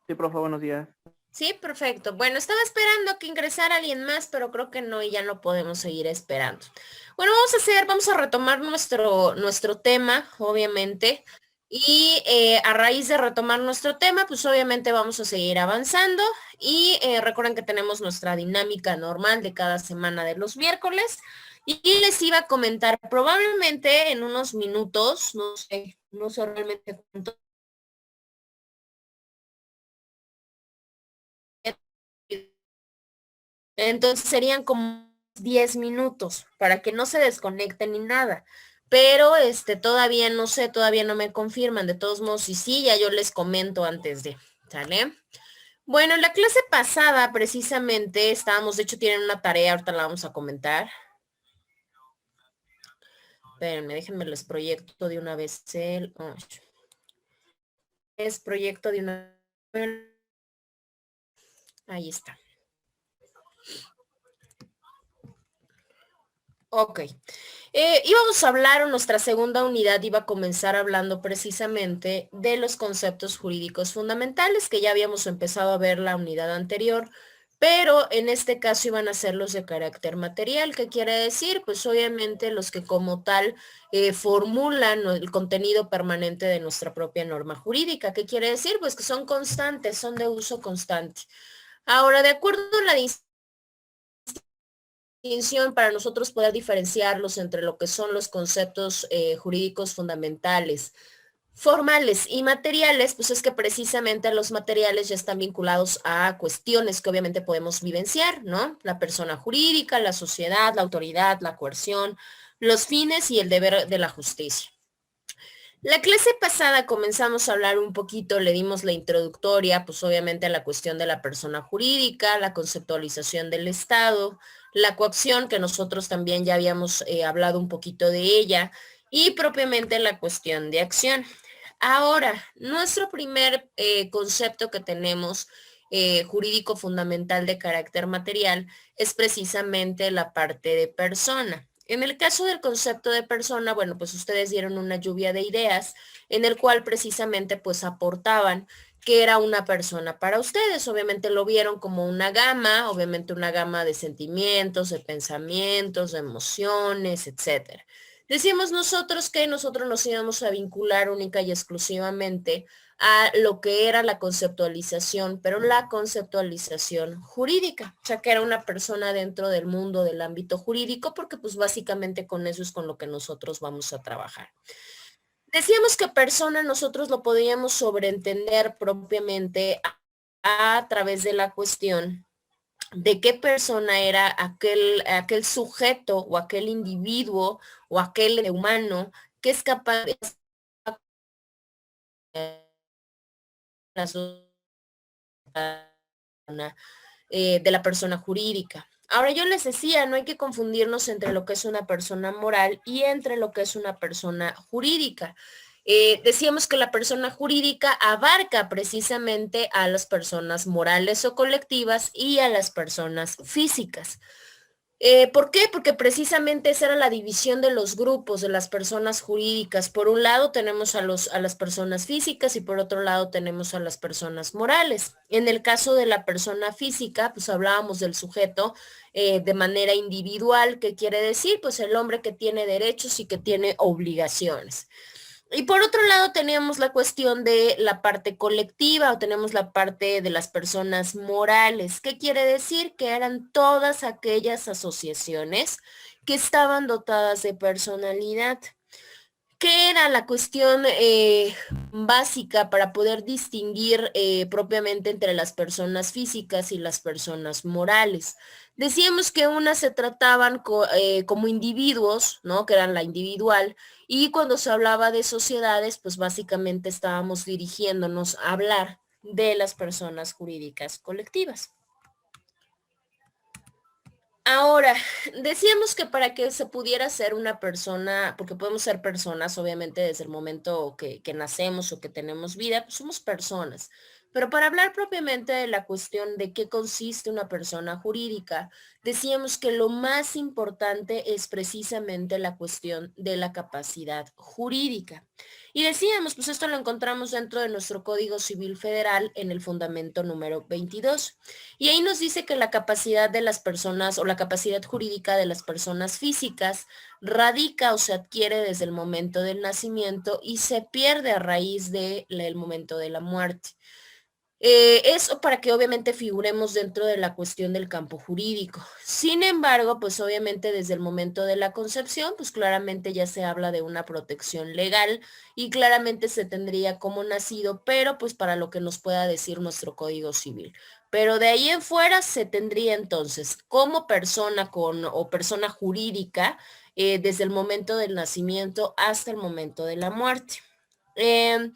Sí, profe, buenos días. Sí, perfecto. Bueno, estaba esperando que ingresara alguien más, pero creo que no y ya no podemos seguir esperando. Bueno, vamos a retomar nuestro tema, obviamente. Y a raíz de retomar nuestro tema, pues obviamente vamos a seguir avanzando. Y recuerden que tenemos nuestra dinámica normal de cada semana de los miércoles. Y les iba a comentar, probablemente en unos minutos, no sé realmente cuánto. Entonces serían como 10 minutos para que no se desconecten ni nada. Pero todavía no sé, todavía no me confirman. De todos modos, y sí, ya yo les comento antes de, ¿sale? Bueno, en la clase pasada precisamente estábamos, de hecho tienen una tarea, ahorita la vamos a comentar. Espérenme, déjenme les proyecto de una vez es proyecto de una. Ahí está. Ok. Íbamos a hablar, o nuestra segunda unidad iba a comenzar hablando precisamente de los conceptos jurídicos fundamentales, que ya habíamos empezado a ver la unidad anterior, pero en este caso iban a ser los de carácter material. ¿Qué quiere decir? Pues obviamente los que como tal formulan el contenido permanente de nuestra propia norma jurídica. ¿Qué quiere decir? Pues que son constantes, son de uso constante. Ahora, de acuerdo a la distinción para nosotros poder diferenciarlos entre lo que son los conceptos jurídicos fundamentales, formales y materiales, pues es que precisamente los materiales ya están vinculados a cuestiones que obviamente podemos vivenciar, ¿no? La persona jurídica, la sociedad, la autoridad, la coerción, los fines y el deber de la justicia. La clase pasada comenzamos a hablar un poquito, le dimos la introductoria, pues obviamente a la cuestión de la persona jurídica, la conceptualización del Estado, la coacción, que nosotros también ya habíamos hablado un poquito de ella, y propiamente la cuestión de acción. Ahora, nuestro primer concepto que tenemos jurídico fundamental de carácter material es precisamente la parte de persona. En el caso del concepto de persona, bueno, pues ustedes dieron una lluvia de ideas en el cual precisamente pues aportaban que era una persona para ustedes. Obviamente lo vieron como una gama, obviamente una gama de sentimientos, de pensamientos, de emociones, etcétera. Decíamos nosotros que nosotros nos íbamos a vincular única y exclusivamente a lo que era la conceptualización, pero la conceptualización jurídica, o sea, que era una persona dentro del mundo del ámbito jurídico, porque pues básicamente con eso es con lo que nosotros vamos a trabajar. Decíamos que persona nosotros lo podíamos sobreentender propiamente a través de la cuestión de qué persona era aquel sujeto o aquel individuo o aquel humano que es capaz de de la persona jurídica. Ahora yo les decía, no hay que confundirnos entre lo que es una persona moral y entre lo que es una persona jurídica. Decíamos que la persona jurídica abarca precisamente a las personas morales o colectivas y a las personas físicas. ¿Por qué? Porque precisamente esa era la división de los grupos, de las personas jurídicas. Por un lado tenemos a las personas físicas y por otro lado tenemos a las personas morales. En el caso de la persona física, pues hablábamos del sujeto de manera individual, ¿qué quiere decir? Pues el hombre que tiene derechos y que tiene obligaciones. Y por otro lado teníamos la cuestión de la parte colectiva o tenemos la parte de las personas morales. ¿Qué quiere decir? Que eran todas aquellas asociaciones que estaban dotadas de personalidad. ¿Qué era la cuestión básica para poder distinguir propiamente entre las personas físicas y las personas morales? Decíamos que unas se trataban como individuos, ¿no? Que eran la individual, y cuando se hablaba de sociedades, pues básicamente estábamos dirigiéndonos a hablar de las personas jurídicas colectivas. Ahora, decíamos que para que se pudiera ser una persona, porque podemos ser personas, obviamente, desde el momento que nacemos o que tenemos vida, pues somos personas. Pero para hablar propiamente de la cuestión de qué consiste una persona jurídica, decíamos que lo más importante es precisamente la cuestión de la capacidad jurídica. Y decíamos, pues esto lo encontramos dentro de nuestro Código Civil Federal en el fundamento número 22. Y ahí nos dice que la capacidad de las personas o la capacidad jurídica de las personas físicas radica o se adquiere desde el momento del nacimiento y se pierde a raíz del momento de la muerte. Eso para que obviamente figuremos dentro de la cuestión del campo jurídico. Sin embargo, pues obviamente desde el momento de la concepción, pues claramente ya se habla de una protección legal y claramente se tendría como nacido, pero pues para lo que nos pueda decir nuestro Código Civil. Pero de ahí en fuera se tendría entonces como persona con o persona jurídica desde el momento del nacimiento hasta el momento de la muerte. Em,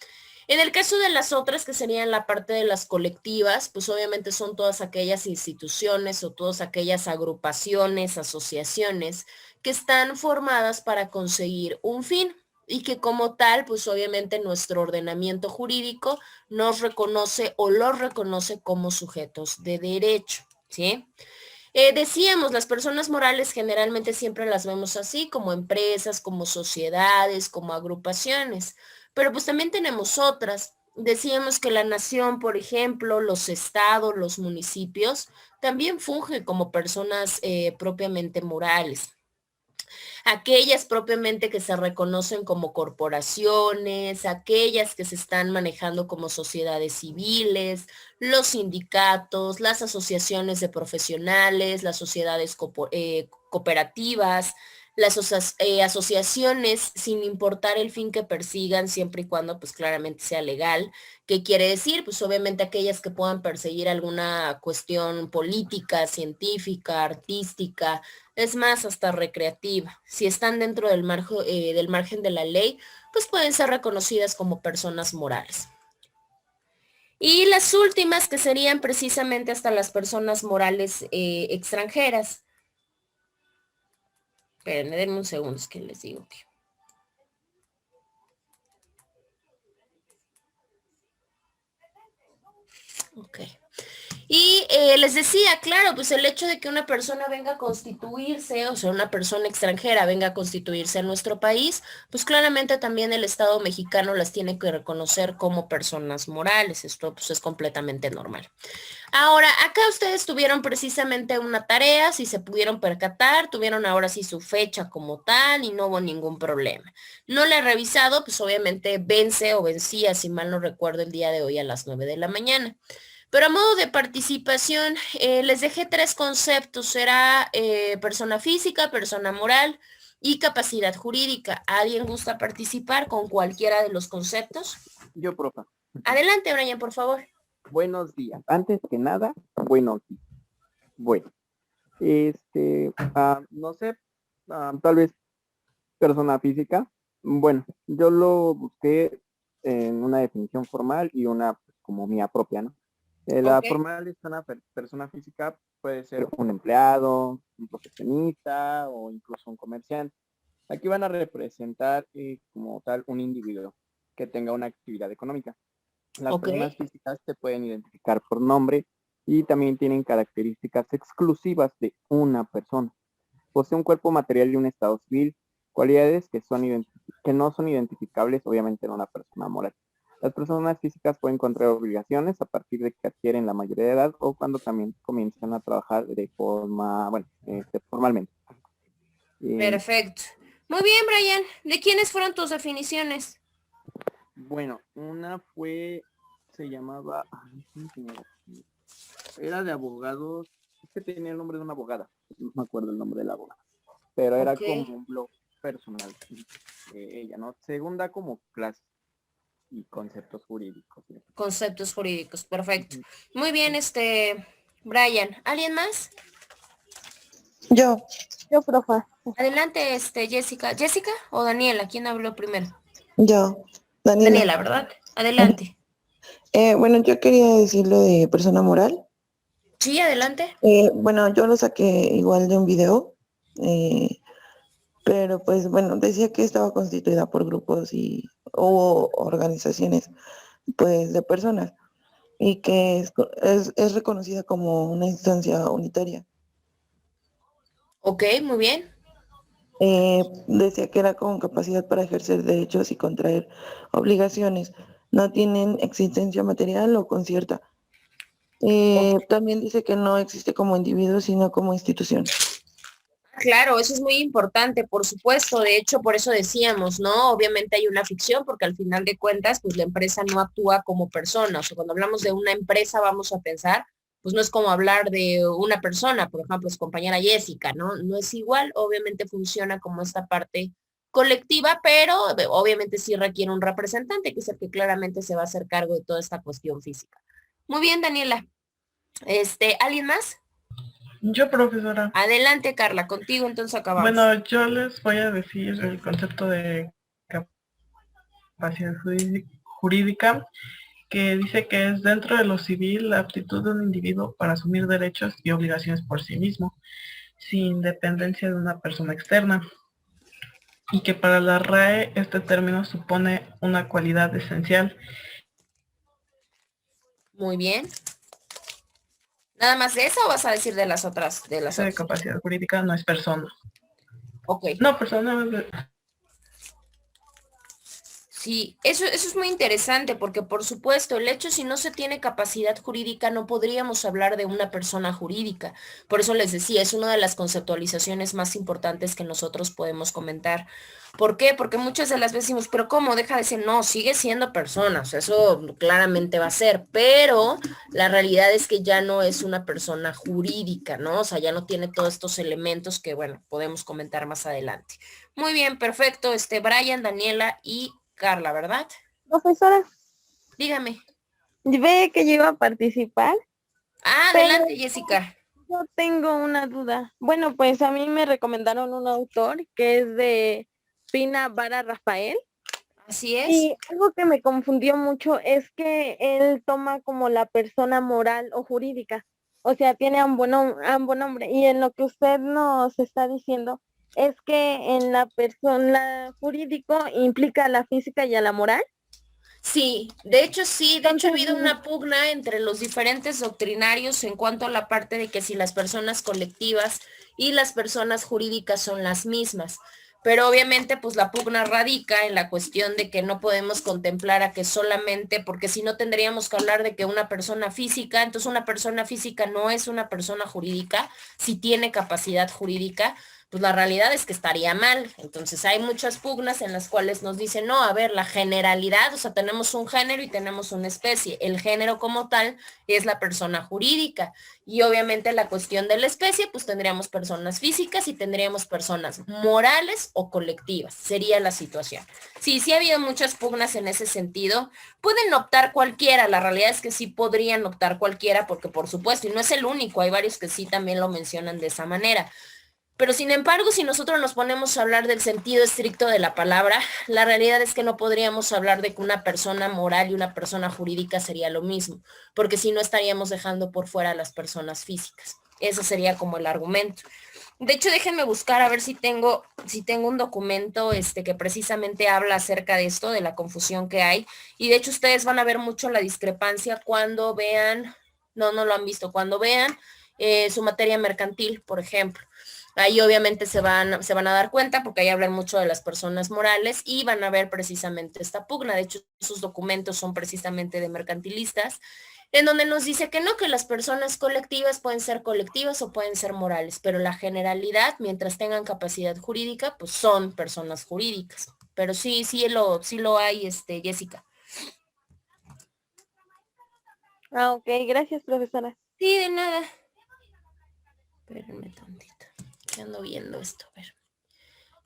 en el caso de las otras, que serían la parte de las colectivas, pues obviamente son todas aquellas instituciones o todas aquellas agrupaciones, asociaciones que están formadas para conseguir un fin y que como tal, pues obviamente nuestro ordenamiento jurídico nos reconoce o los reconoce como sujetos de derecho, ¿sí? Decíamos, las personas morales generalmente siempre las vemos así, como empresas, como sociedades, como agrupaciones, pero pues también tenemos otras. Decíamos que la nación, por ejemplo, los estados, los municipios, también fungen como personas propiamente morales. Aquellas propiamente que se reconocen como corporaciones, aquellas que se están manejando como sociedades civiles, los sindicatos, las asociaciones de profesionales, las sociedades cooperativas, las asociaciones sin importar el fin que persigan, siempre y cuando pues claramente sea legal. ¿Qué quiere decir? Pues obviamente aquellas que puedan perseguir alguna cuestión política, científica, artística, es más, hasta recreativa. Si están dentro del margen de la ley, pues pueden ser reconocidas como personas morales. Y las últimas, que serían precisamente hasta las personas morales extranjeras. Espérenme, denme un segundo, es que les digo que... Ok. Y les decía, claro, pues el hecho de que una persona venga a constituirse, o sea, una persona extranjera venga a constituirse en nuestro país, pues claramente también el Estado mexicano las tiene que reconocer como personas morales. Esto pues es completamente normal. Ahora, acá ustedes tuvieron precisamente una tarea, si se pudieron percatar, tuvieron ahora sí su fecha como tal y no hubo ningún problema. No la he revisado, pues obviamente vence o vencía, si mal no recuerdo, el día de hoy a las 9 de la mañana. Pero a modo de participación, les dejé tres conceptos. Era persona física, persona moral y capacidad jurídica. ¿Alguien gusta participar con cualquiera de los conceptos? Yo, profa. Adelante, Brian, por favor. Buenos días. Antes que nada, buenos días. Bueno, no sé, tal vez persona física. Bueno, yo lo busqué en una definición formal y una pues, como mía propia, ¿no? La Ok. formal es una persona física, puede ser un empleado, un profesionista o incluso un comerciante. Aquí van a representar como tal un individuo que tenga una actividad económica. Las Ok. personas físicas se pueden identificar por nombre y también tienen características exclusivas de una persona. Posee un cuerpo material y un estado civil, cualidades que no son identificables obviamente en una persona moral. Las personas físicas pueden contraer obligaciones a partir de que adquieren la mayoría de edad o cuando también comienzan a trabajar de forma, formalmente. Eh, Perfecto. Muy bien, Brian. ¿De quiénes fueron tus definiciones? bueno, una se llamaba, era de abogados, es que tenía el nombre de una abogada, no me acuerdo el nombre de la abogada, pero era Ok. como un blog personal de ella, ¿no? Segunda como clase y conceptos jurídicos. ¿Sí? Conceptos jurídicos. Perfecto. Muy bien, Brian. ¿Alguien más? Yo, yo, profe, Adelante, Jessica. ¿Jessica o Daniela? ¿Quién habló primero? yo, Daniela. Daniela, ¿verdad? Adelante. Bueno, yo quería decir lo de persona moral. Sí, adelante. Bueno, yo lo saqué igual de un video, eh, pero pues bueno, decía que estaba constituida por grupos o organizaciones pues de personas. y que es reconocida como una instancia unitaria. Ok, muy bien. Decía que era con capacidad para ejercer derechos y contraer obligaciones. No tienen existencia material o concierta. También dice que no existe como individuo, sino como institución. Claro, eso es muy importante, por supuesto. De hecho, por eso decíamos, ¿no? Obviamente hay una ficción porque al final de cuentas, pues la empresa no actúa como persona. O sea, cuando hablamos de una empresa, vamos a pensar, pues no es como hablar de una persona, por ejemplo, su compañera Jessica, ¿no? No es igual, obviamente funciona como esta parte colectiva, pero obviamente sí requiere un representante, que es el que claramente se va a hacer cargo de toda esta cuestión física. Muy bien, Daniela. ¿Alguien más? Yo, profesora. Adelante, Carla, contigo entonces acabamos. Bueno, yo les voy a decir el concepto de capacidad jurídica, que dice que es dentro de lo civil la aptitud de un individuo para asumir derechos y obligaciones por sí mismo, sin dependencia de una persona externa, y que para la RAE este término supone una cualidad esencial. Muy bien. ¿Nada más de eso o vas a decir de las otras? De las De otras. capacidad jurídica no es persona. Ok. No, persona. Sí, eso es muy interesante porque por supuesto el hecho si no se tiene capacidad jurídica no podríamos hablar de una persona jurídica. Por eso les decía, es una de las conceptualizaciones más importantes que nosotros podemos comentar. ¿Por qué? Porque muchas de las veces decimos, pero ¿cómo? Deja de ser, no, sigue siendo persona, o sea, eso claramente va a ser, pero la realidad es que ya no es una persona jurídica, ¿no? O sea, ya no tiene todos estos elementos que, bueno, podemos comentar más adelante. Muy bien, perfecto. Brian, Daniela y Carla, ¿verdad? Profesora, Dígame. ve que yo iba a participar, pero Adelante, Jessica. yo tengo una duda. Bueno, pues a mí me recomendaron un autor que es de Pina Vara Rafael Así es. y algo que me confundió mucho es que él toma como la persona moral o jurídica, o sea, tiene ambos nombres y en lo que usted nos está diciendo es que en la persona jurídico implica a la física y a la moral. Sí, de hecho ha habido una pugna entre los diferentes doctrinarios en cuanto a la parte de que si las personas colectivas y las personas jurídicas son las mismas. Pero obviamente pues la pugna radica en la cuestión de que no podemos contemplar a que solamente, porque si no tendríamos que hablar de que una persona física, entonces una persona física no es una persona jurídica, si tiene capacidad jurídica, pues la realidad es que estaría mal. Entonces hay muchas pugnas en las cuales nos dicen, no, a ver, la generalidad, o sea, tenemos un género y tenemos una especie. El género como tal es la persona jurídica. Y obviamente la cuestión de la especie, pues tendríamos personas físicas y tendríamos personas morales o colectivas. Sería la situación. Sí, sí ha habido muchas pugnas en ese sentido. Pueden optar cualquiera, la realidad es que sí podrían optar cualquiera porque por supuesto, y no es el único, hay varios que sí también lo mencionan de esa manera. Pero sin embargo, si nosotros nos ponemos a hablar del sentido estricto de la palabra, la realidad es que no podríamos hablar de que una persona moral y una persona jurídica sería lo mismo, porque si no estaríamos dejando por fuera a las personas físicas. Ese sería como el argumento. De hecho, déjenme buscar a ver si tengo un documento que precisamente habla acerca de esto, de la confusión que hay. Y de hecho, ustedes van a ver mucho la discrepancia cuando vean, no lo han visto, cuando vean su materia mercantil, por ejemplo. Ahí obviamente se van a dar cuenta porque ahí hablan mucho de las personas morales y van a ver precisamente esta pugna. De hecho, sus documentos son precisamente de mercantilistas, en donde nos dice que no, que las personas colectivas pueden ser colectivas o pueden ser morales, pero la generalidad, mientras tengan capacidad jurídica, pues son personas jurídicas. Pero sí lo hay, Jessica. Ah, ok, gracias, profesora. Sí, de nada. Espérenme tantito. Que ando viendo esto. A ver.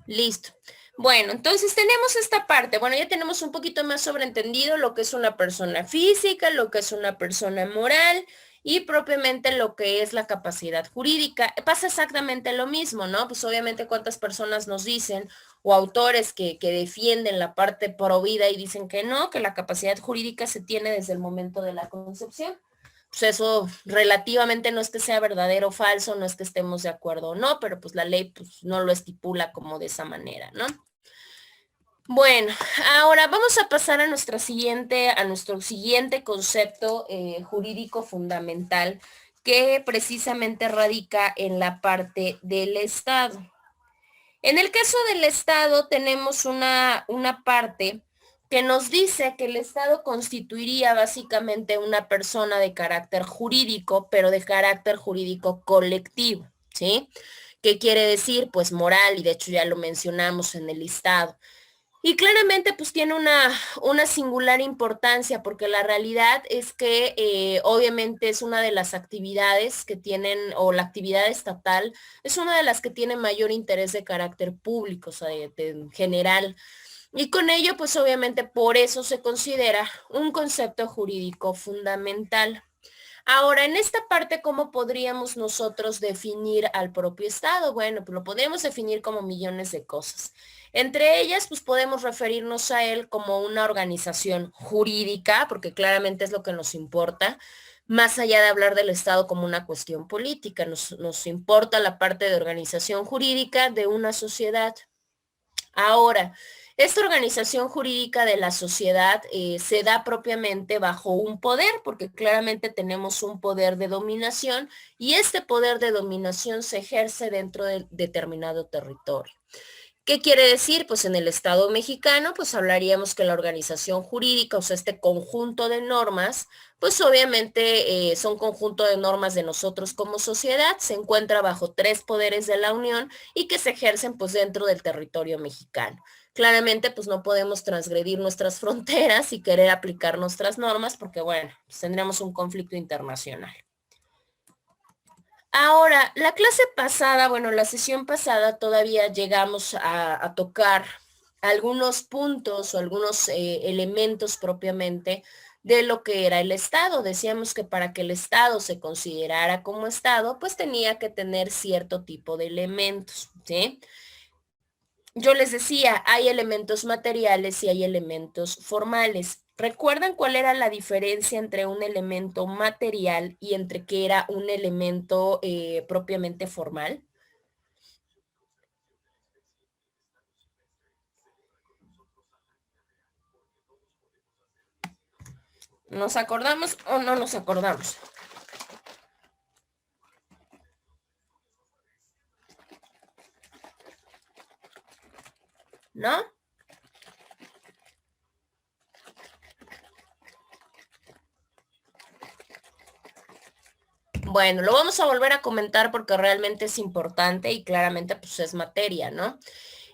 Listo. Bueno, entonces tenemos esta parte. Bueno, ya tenemos un poquito más sobreentendido lo que es una persona física, lo que es una persona moral y propiamente lo que es la capacidad jurídica. Pasa exactamente lo mismo, ¿no? Pues obviamente cuántas personas nos dicen o autores que defienden la parte pro vida y dicen que no, que la capacidad jurídica se tiene desde el momento de la concepción. Pues eso relativamente no es que sea verdadero o falso, no es que estemos de acuerdo o no, pero pues la ley pues no lo estipula como de esa manera, ¿no? Bueno, ahora vamos a pasar a nuestro siguiente concepto jurídico fundamental, que precisamente radica en la parte del Estado. En el caso del Estado tenemos una parte que nos dice que el Estado constituiría básicamente una persona de carácter jurídico, pero de carácter jurídico colectivo, ¿sí? ¿Qué quiere decir? Pues moral, y de hecho ya lo mencionamos en el listado. Y claramente pues tiene una singular importancia, porque la realidad es que obviamente es una de las actividades que tienen, o la actividad estatal es una de las que tiene mayor interés de carácter público, o sea, en general. Y con ello pues obviamente por eso se considera un concepto jurídico fundamental. Ahora, en esta parte, ¿cómo podríamos nosotros definir al propio Estado? Bueno, pues lo podríamos definir como millones de cosas. Entre ellas, pues podemos referirnos a él como una organización jurídica, porque claramente es lo que nos importa, más allá de hablar del Estado como una cuestión política. Nos importa la parte de organización jurídica de una sociedad. Ahora, esta organización jurídica de la sociedad se da propiamente bajo un poder, porque claramente tenemos un poder de dominación, y este poder de dominación se ejerce dentro de determinado territorio. ¿Qué quiere decir? Pues en el Estado mexicano, pues hablaríamos que la organización jurídica, o sea, este conjunto de normas, pues obviamente son conjunto de normas de nosotros como sociedad, se encuentra bajo 3 poderes de la Unión y que se ejercen pues dentro del territorio mexicano. Claramente pues no podemos transgredir nuestras fronteras y querer aplicar nuestras normas, porque bueno, pues tendríamos un conflicto internacional. Ahora, la clase pasada, bueno, la sesión pasada todavía llegamos a tocar algunos puntos o algunos elementos propiamente de lo que era el Estado. Decíamos que para que el Estado se considerara como Estado, pues tenía que tener cierto tipo de elementos, ¿sí? Yo les decía, hay elementos materiales y hay elementos formales. ¿Recuerdan cuál era la diferencia entre un elemento material y entre qué era un elemento propiamente formal? ¿Nos acordamos o no nos acordamos? ¿No? Bueno, lo vamos a volver a comentar porque realmente es importante y claramente pues es materia, ¿no?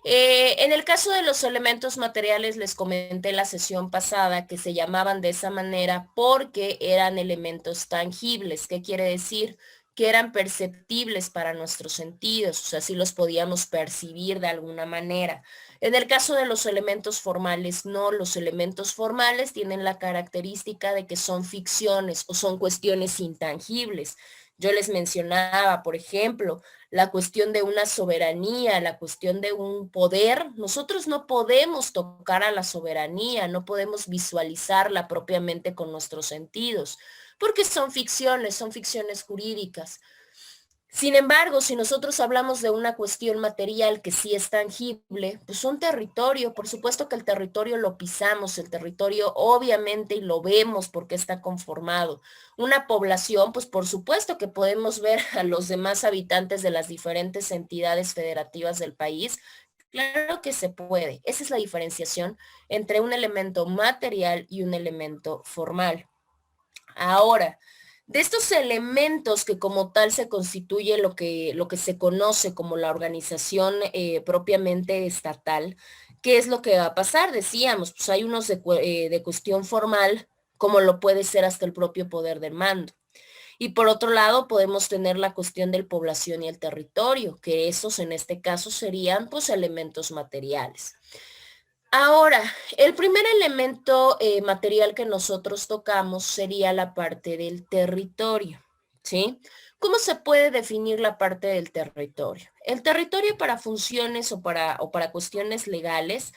En el caso de los elementos materiales, les comenté la sesión pasada que se llamaban de esa manera porque eran elementos tangibles. ¿Qué quiere decir? Que eran perceptibles para nuestros sentidos, o sea, sí los podíamos percibir de alguna manera. En el caso de los elementos formales, no, los elementos formales tienen la característica de que son ficciones o son cuestiones intangibles. Yo les mencionaba, por ejemplo, la cuestión de una soberanía, la cuestión de un poder. Nosotros no podemos tocar a la soberanía, no podemos visualizarla propiamente con nuestros sentidos, porque son ficciones jurídicas. Sin embargo, si nosotros hablamos de una cuestión material que sí es tangible, pues un territorio, por supuesto que el territorio lo pisamos, el territorio obviamente y lo vemos porque está conformado. Una población, pues por supuesto que podemos ver a los demás habitantes de las diferentes entidades federativas del país. Claro que se puede. Esa es la diferenciación entre un elemento material y un elemento formal. Ahora, de estos elementos que como tal se constituye lo que se conoce como la organización propiamente estatal, ¿qué es lo que va a pasar? Decíamos, pues hay unos de cuestión formal, como lo puede ser hasta el propio poder de mando. Y por otro lado, podemos tener la cuestión de población y el territorio, que esos en este caso serían pues elementos materiales. Ahora, el primer elemento material que nosotros tocamos sería la parte del territorio, ¿sí? ¿Cómo se puede definir la parte del territorio? El territorio para funciones o para cuestiones legales,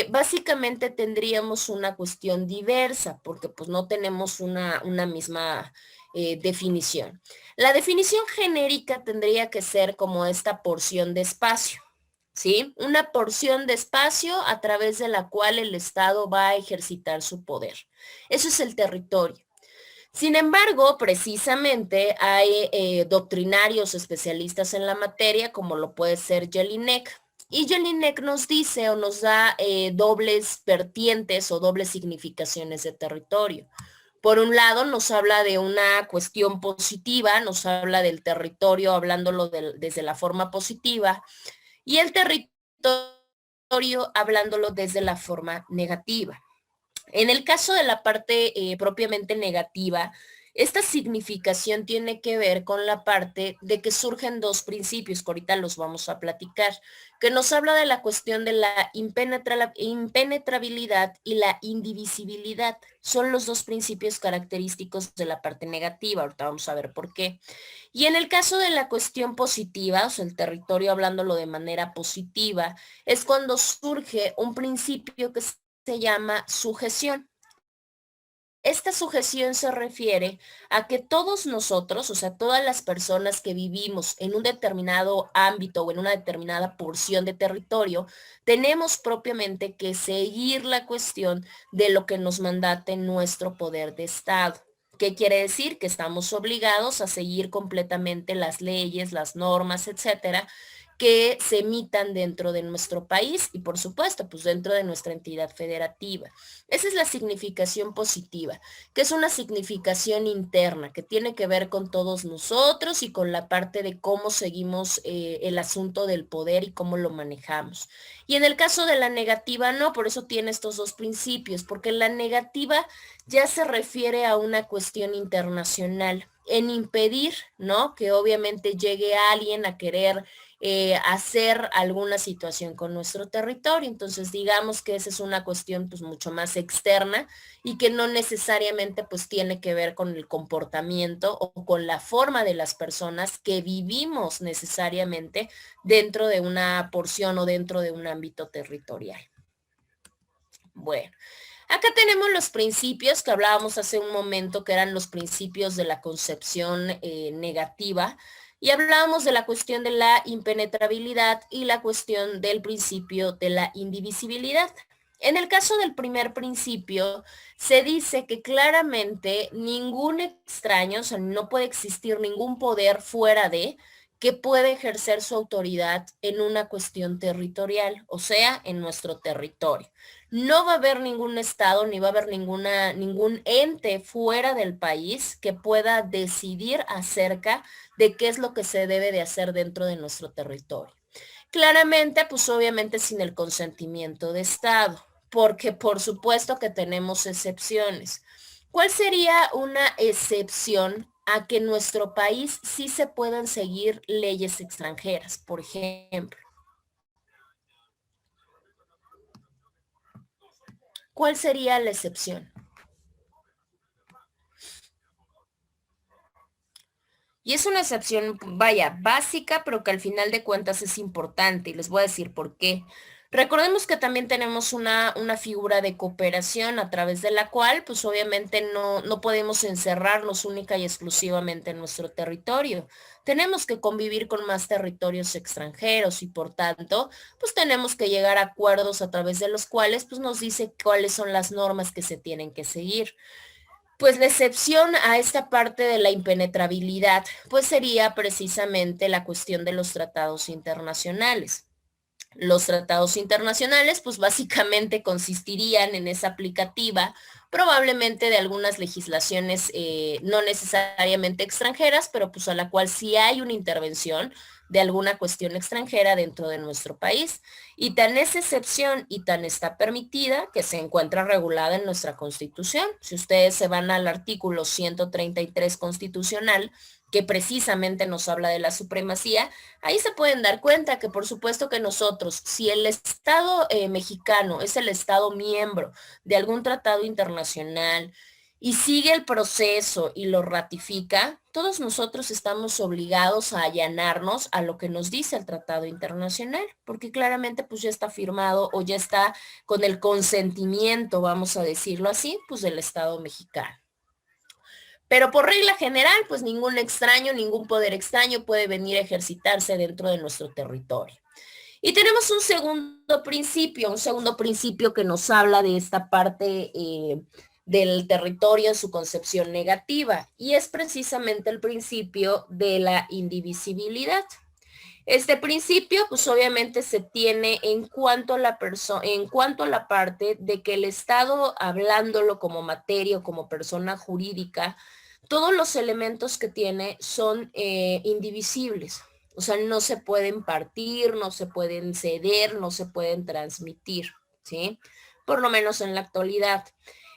básicamente tendríamos una cuestión diversa, porque pues no tenemos una misma definición. La definición genérica tendría que ser como esta porción de espacio. ¿sí? Una porción de espacio a través de la cual el Estado va a ejercitar su poder. Eso es el territorio. Sin embargo, precisamente hay doctrinarios especialistas en la materia, como lo puede ser Jelinek, y Jelinek nos dice o nos da dobles vertientes o dobles significaciones de territorio. Por un lado, nos habla de una cuestión positiva, nos habla del territorio hablándolo desde la forma positiva, y el territorio hablándolo desde la forma negativa. En el caso de la parte propiamente negativa, esta significación tiene que ver con la parte de que surgen dos principios, que ahorita los vamos a platicar, que nos habla de la cuestión de la impenetrabilidad y la indivisibilidad. Son los dos principios característicos de la parte negativa, ahorita vamos a ver por qué. Y en el caso de la cuestión positiva, o sea, el territorio hablándolo de manera positiva, es cuando surge un principio que se llama sujeción. Esta sujeción se refiere a que todos nosotros, o sea, todas las personas que vivimos en un determinado ámbito o en una determinada porción de territorio, tenemos propiamente que seguir la cuestión de lo que nos mandate nuestro poder de Estado. ¿Qué quiere decir? Que estamos obligados a seguir completamente las leyes, las normas, etcétera, que se emitan dentro de nuestro país y, por supuesto, pues dentro de nuestra entidad federativa. Esa es la significación positiva, que es una significación interna, que tiene que ver con todos nosotros y con la parte de cómo seguimos el asunto del poder y cómo lo manejamos. Y en el caso de la negativa, no, por eso tiene estos dos principios, porque la negativa ya se refiere a una cuestión internacional, en impedir, ¿no? Que obviamente llegue alguien a querer hacer alguna situación con nuestro territorio. Entonces, digamos que esa es una cuestión pues mucho más externa y que no necesariamente pues tiene que ver con el comportamiento o con la forma de las personas que vivimos necesariamente dentro de una porción o dentro de un ámbito territorial. Bueno. Acá tenemos los principios que hablábamos hace un momento, que eran los principios de la concepción negativa, y hablábamos de la cuestión de la impenetrabilidad y la cuestión del principio de la indivisibilidad. En el caso del primer principio, se dice que claramente ningún extraño, o sea, no puede existir ningún poder fuera de que puede ejercer su autoridad en una cuestión territorial, o sea, en nuestro territorio. No va a haber ningún estado ni va a haber ningún ente fuera del país que pueda decidir acerca de qué es lo que se debe de hacer dentro de nuestro territorio. Claramente, pues obviamente sin el consentimiento de Estado, porque por supuesto que tenemos excepciones. ¿Cuál sería una excepción a que en nuestro país sí se puedan seguir leyes extranjeras, por ejemplo? ¿Cuál sería la excepción? Y es una excepción, vaya, básica, pero que al final de cuentas es importante y les voy a decir por qué. Recordemos que también tenemos una figura de cooperación a través de la cual, pues obviamente no podemos encerrarnos única y exclusivamente en nuestro territorio. Tenemos que convivir con más territorios extranjeros y por tanto, pues tenemos que llegar a acuerdos a través de los cuales, pues nos dice cuáles son las normas que se tienen que seguir. Pues la excepción a esta parte de la impenetrabilidad, pues sería precisamente la cuestión de los tratados internacionales. Los tratados internacionales, pues básicamente consistirían en esa aplicativa, probablemente de algunas legislaciones no necesariamente extranjeras, pero pues a la cual sí hay una intervención de alguna cuestión extranjera dentro de nuestro país. Y tan es excepción y tan está permitida que se encuentra regulada en nuestra Constitución. Si ustedes se van al artículo 133 constitucional, que precisamente nos habla de la supremacía, ahí se pueden dar cuenta que por supuesto que nosotros, si el Estado mexicano es el Estado miembro de algún tratado internacional y sigue el proceso y lo ratifica, todos nosotros estamos obligados a allanarnos a lo que nos dice el tratado internacional, porque claramente pues ya está firmado o ya está con el consentimiento, vamos a decirlo así, pues del Estado mexicano. Pero por regla general, pues ningún extraño, ningún poder extraño puede venir a ejercitarse dentro de nuestro territorio. Y tenemos un segundo principio que nos habla de esta parte del territorio en su concepción negativa, y es precisamente el principio de la indivisibilidad. Este principio, pues obviamente se tiene en cuanto a la parte de que el Estado, hablándolo como materia o como persona jurídica, todos los elementos que tiene son indivisibles. O sea, no se pueden partir, no se pueden ceder, no se pueden transmitir, ¿sí? Por lo menos en la actualidad.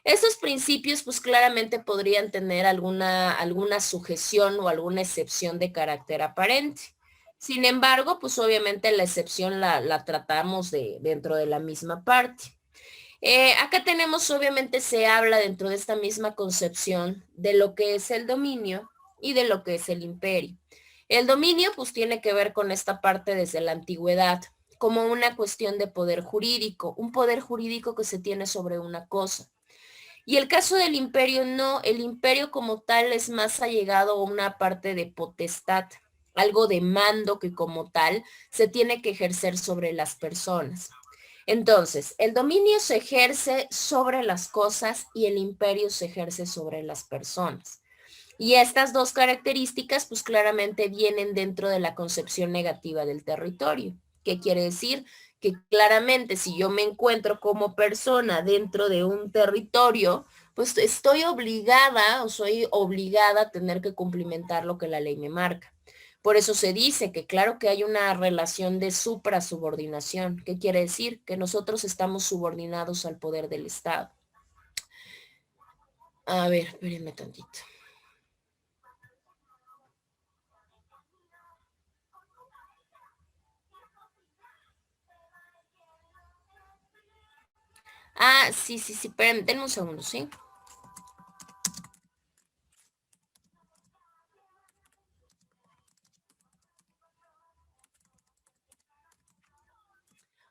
Estos principios, pues claramente podrían tener alguna sujeción o alguna excepción de carácter aparente. Sin embargo, pues obviamente la excepción la tratamos dentro de la misma parte. Acá tenemos, obviamente se habla dentro de esta misma concepción de lo que es el dominio y de lo que es el imperio. El dominio pues tiene que ver con esta parte desde la antigüedad, como una cuestión de poder jurídico, un poder jurídico que se tiene sobre una cosa. Y el caso del imperio no, el imperio como tal es más allegado a una parte de potestad, algo de mando que como tal se tiene que ejercer sobre las personas. Entonces, el dominio se ejerce sobre las cosas y el imperio se ejerce sobre las personas. Y estas dos características pues claramente vienen dentro de la concepción negativa del territorio. ¿Qué quiere decir? Que claramente si yo me encuentro como persona dentro de un territorio, pues estoy obligada o soy obligada a tener que cumplimentar lo que la ley me marca. Por eso se dice que claro que hay una relación de suprasubordinación. ¿Qué quiere decir? Que nosotros estamos subordinados al poder del Estado. A ver, espérenme tantito. Ah, sí, espérenme, denme un segundo, ¿sí?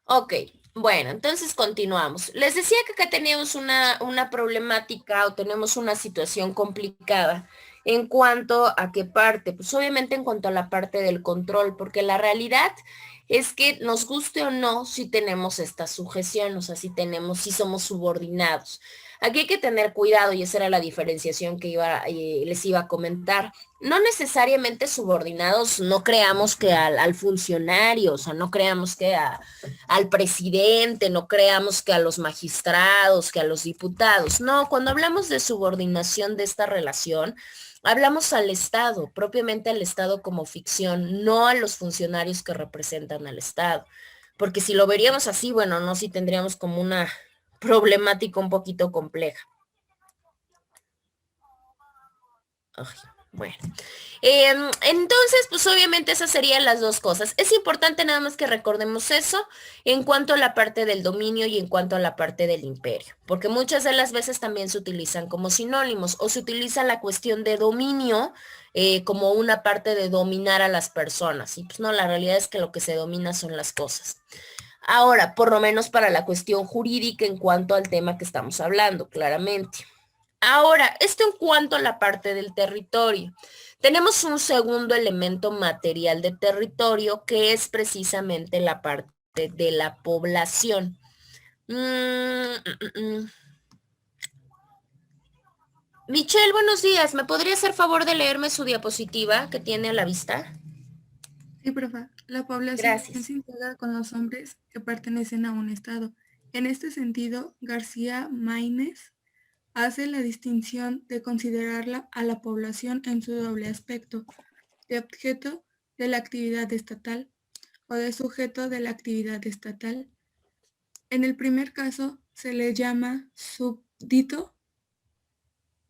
Ok, bueno, entonces continuamos. Les decía que acá teníamos una problemática o tenemos una situación complicada en cuanto a qué parte, pues obviamente en cuanto a la parte del control, porque la realidad es que nos guste o no, si tenemos esta sujeción, o sea, si somos subordinados. Aquí hay que tener cuidado y esa era la diferenciación que les iba a comentar. No necesariamente subordinados, no creamos que al funcionario, o sea, no creamos que al presidente, no creamos que a los magistrados, que a los diputados. No, cuando hablamos de subordinación de esta relación, hablamos al Estado, propiamente al Estado como ficción, no a los funcionarios que representan al Estado. Porque si lo veríamos así, bueno, no, sí tendríamos como una problemática un poquito compleja. Ay, bueno. Entonces, pues obviamente esas serían las dos cosas. Es importante nada más que recordemos eso en cuanto a la parte del dominio y en cuanto a la parte del imperio, porque muchas de las veces también se utilizan como sinónimos o se utiliza la cuestión de dominio como una parte de dominar a las personas. Y pues no, la realidad es que lo que se domina son las cosas. Ahora, por lo menos para la cuestión jurídica en cuanto al tema que estamos hablando, claramente. Ahora, esto en cuanto a la parte del territorio. Tenemos un segundo elemento material de territorio que es precisamente la parte de la población. Michelle, buenos días. ¿Me podría hacer favor de leerme su diapositiva que tiene a la vista? Sí, profa. La población Gracias. se integra con los hombres que pertenecen a un estado. En este sentido, García Maínez hace la distinción de considerarla a la población en su doble aspecto, de objeto de la actividad estatal o de sujeto de la actividad estatal. En el primer caso se le llama súbdito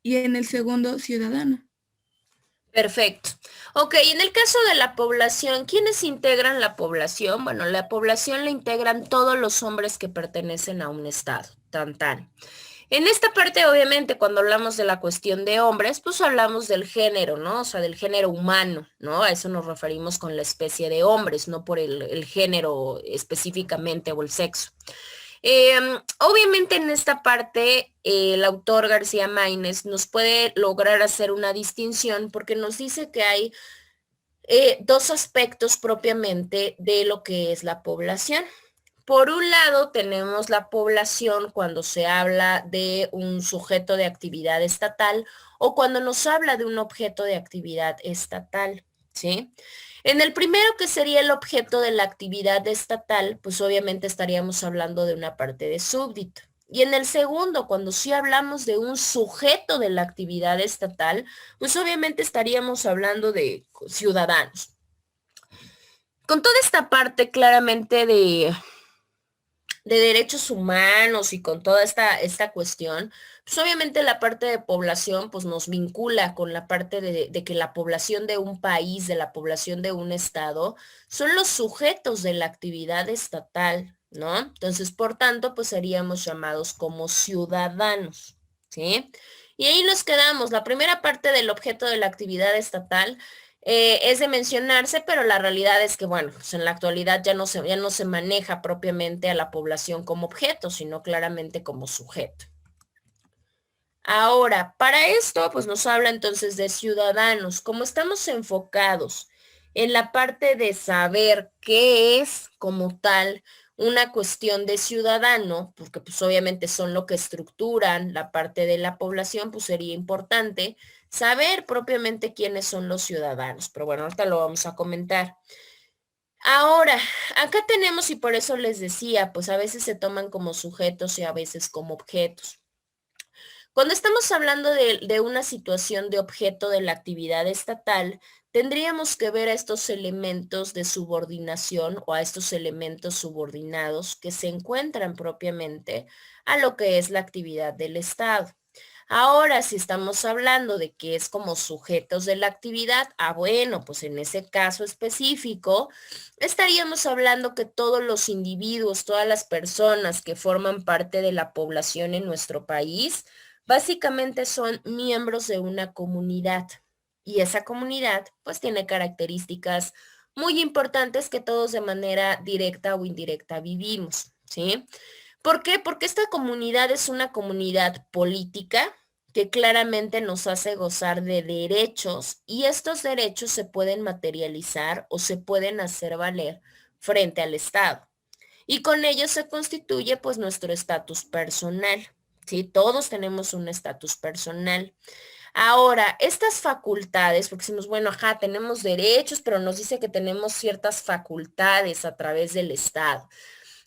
y en el segundo ciudadano. Perfecto. Ok, en el caso de la población, ¿quiénes integran la población? Bueno, la población la integran todos los hombres que pertenecen a un estado, tan tan. En esta parte, obviamente, cuando hablamos de la cuestión de hombres, pues hablamos del género, ¿no? O sea, del género humano, ¿no? A eso nos referimos con la especie de hombres, no por el género específicamente o el sexo. Obviamente en esta parte el autor García Maínez nos puede lograr hacer una distinción porque nos dice que hay dos aspectos propiamente de lo que es la población. Por un lado, tenemos la población cuando se habla de un sujeto de actividad estatal o cuando nos habla de un objeto de actividad estatal, ¿sí? En el primero, que sería el objeto de la actividad estatal, pues obviamente estaríamos hablando de una parte de súbdito. Y en el segundo, cuando sí hablamos de un sujeto de la actividad estatal, pues obviamente estaríamos hablando de ciudadanos. Con toda esta parte claramente de derechos humanos y con toda esta cuestión, pues obviamente la parte de población pues nos vincula con la parte de que la población de un país, de la población de un estado, son los sujetos de la actividad estatal, ¿no? Entonces, por tanto, pues seríamos llamados como ciudadanos, ¿sí? Y ahí nos quedamos. La primera parte del objeto de la actividad estatal es de mencionarse, pero la realidad es que, bueno, pues en la actualidad ya no se maneja propiamente a la población como objeto, sino claramente como sujeto. Ahora, para esto, pues nos habla entonces de ciudadanos. Como estamos enfocados en la parte de saber qué es como tal una cuestión de ciudadano, porque pues obviamente son lo que estructuran la parte de la población, pues sería importante saber propiamente quiénes son los ciudadanos. Pero bueno, ahorita lo vamos a comentar. Ahora, acá tenemos, y por eso les decía, pues a veces se toman como sujetos y a veces como objetos. Cuando estamos hablando de una situación de objeto de la actividad estatal, tendríamos que ver a estos elementos de subordinación o a estos elementos subordinados que se encuentran propiamente a lo que es la actividad del Estado. Ahora, si estamos hablando de que es como sujetos de la actividad, bueno, pues en ese caso específico, estaríamos hablando que todos los individuos, todas las personas que forman parte de la población en nuestro país, básicamente son miembros de una comunidad. Y esa comunidad, pues tiene características muy importantes que todos de manera directa o indirecta vivimos, ¿sí? ¿Por qué? Porque esta comunidad es una comunidad política que claramente nos hace gozar de derechos y estos derechos se pueden materializar o se pueden hacer valer frente al Estado. Y con ello se constituye pues nuestro estatus personal. ¿Sí? Todos tenemos un estatus personal. Ahora, estas facultades, porque decimos, bueno, ajá, tenemos derechos, pero nos dice que tenemos ciertas facultades a través del Estado.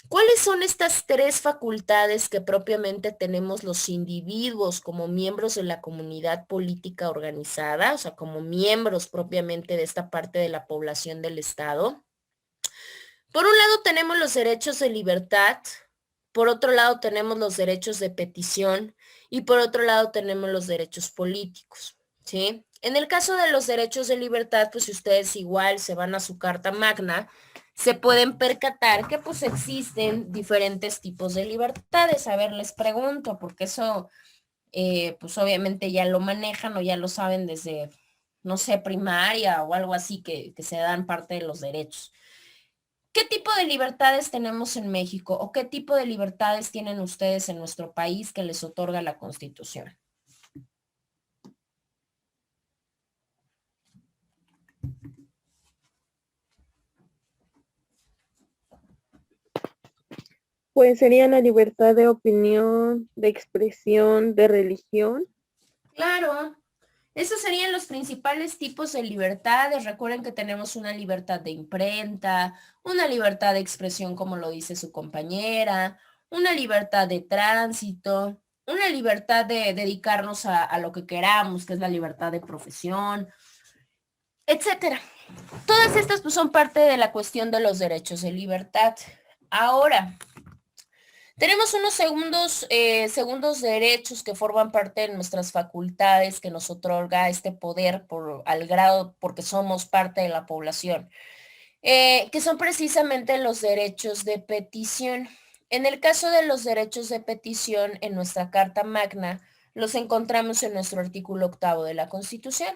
¿Cuáles son estas tres facultades que propiamente tenemos los individuos como miembros de la comunidad política organizada, o sea, como miembros propiamente de esta parte de la población del Estado? Por un lado tenemos los derechos de libertad, por otro lado tenemos los derechos de petición y por otro lado tenemos los derechos políticos, ¿sí? En el caso de los derechos de libertad, pues si ustedes igual se van a su Carta Magna, se pueden percatar que pues existen diferentes tipos de libertades. A ver, les pregunto, porque eso pues obviamente ya lo manejan o ya lo saben desde, no sé, primaria o algo así que se dan parte de los derechos. ¿Qué tipo de libertades tenemos en México o qué tipo de libertades tienen ustedes en nuestro país que les otorga la Constitución? Pues sería la libertad de opinión, de expresión, de religión. Claro, esos serían los principales tipos de libertades. Recuerden que tenemos una libertad de imprenta, una libertad de expresión, como lo dice su compañera, una libertad de tránsito, una libertad de dedicarnos a lo que queramos, que es la libertad de profesión, etcétera. Todas estas pues, son parte de la cuestión de los derechos de libertad. Ahora, tenemos unos segundos derechos que forman parte de nuestras facultades que nos otorga este poder al grado porque somos parte de la población, que son precisamente los derechos de petición. En el caso de los derechos de petición, en nuestra Carta Magna, los encontramos en nuestro artículo 8 de la Constitución,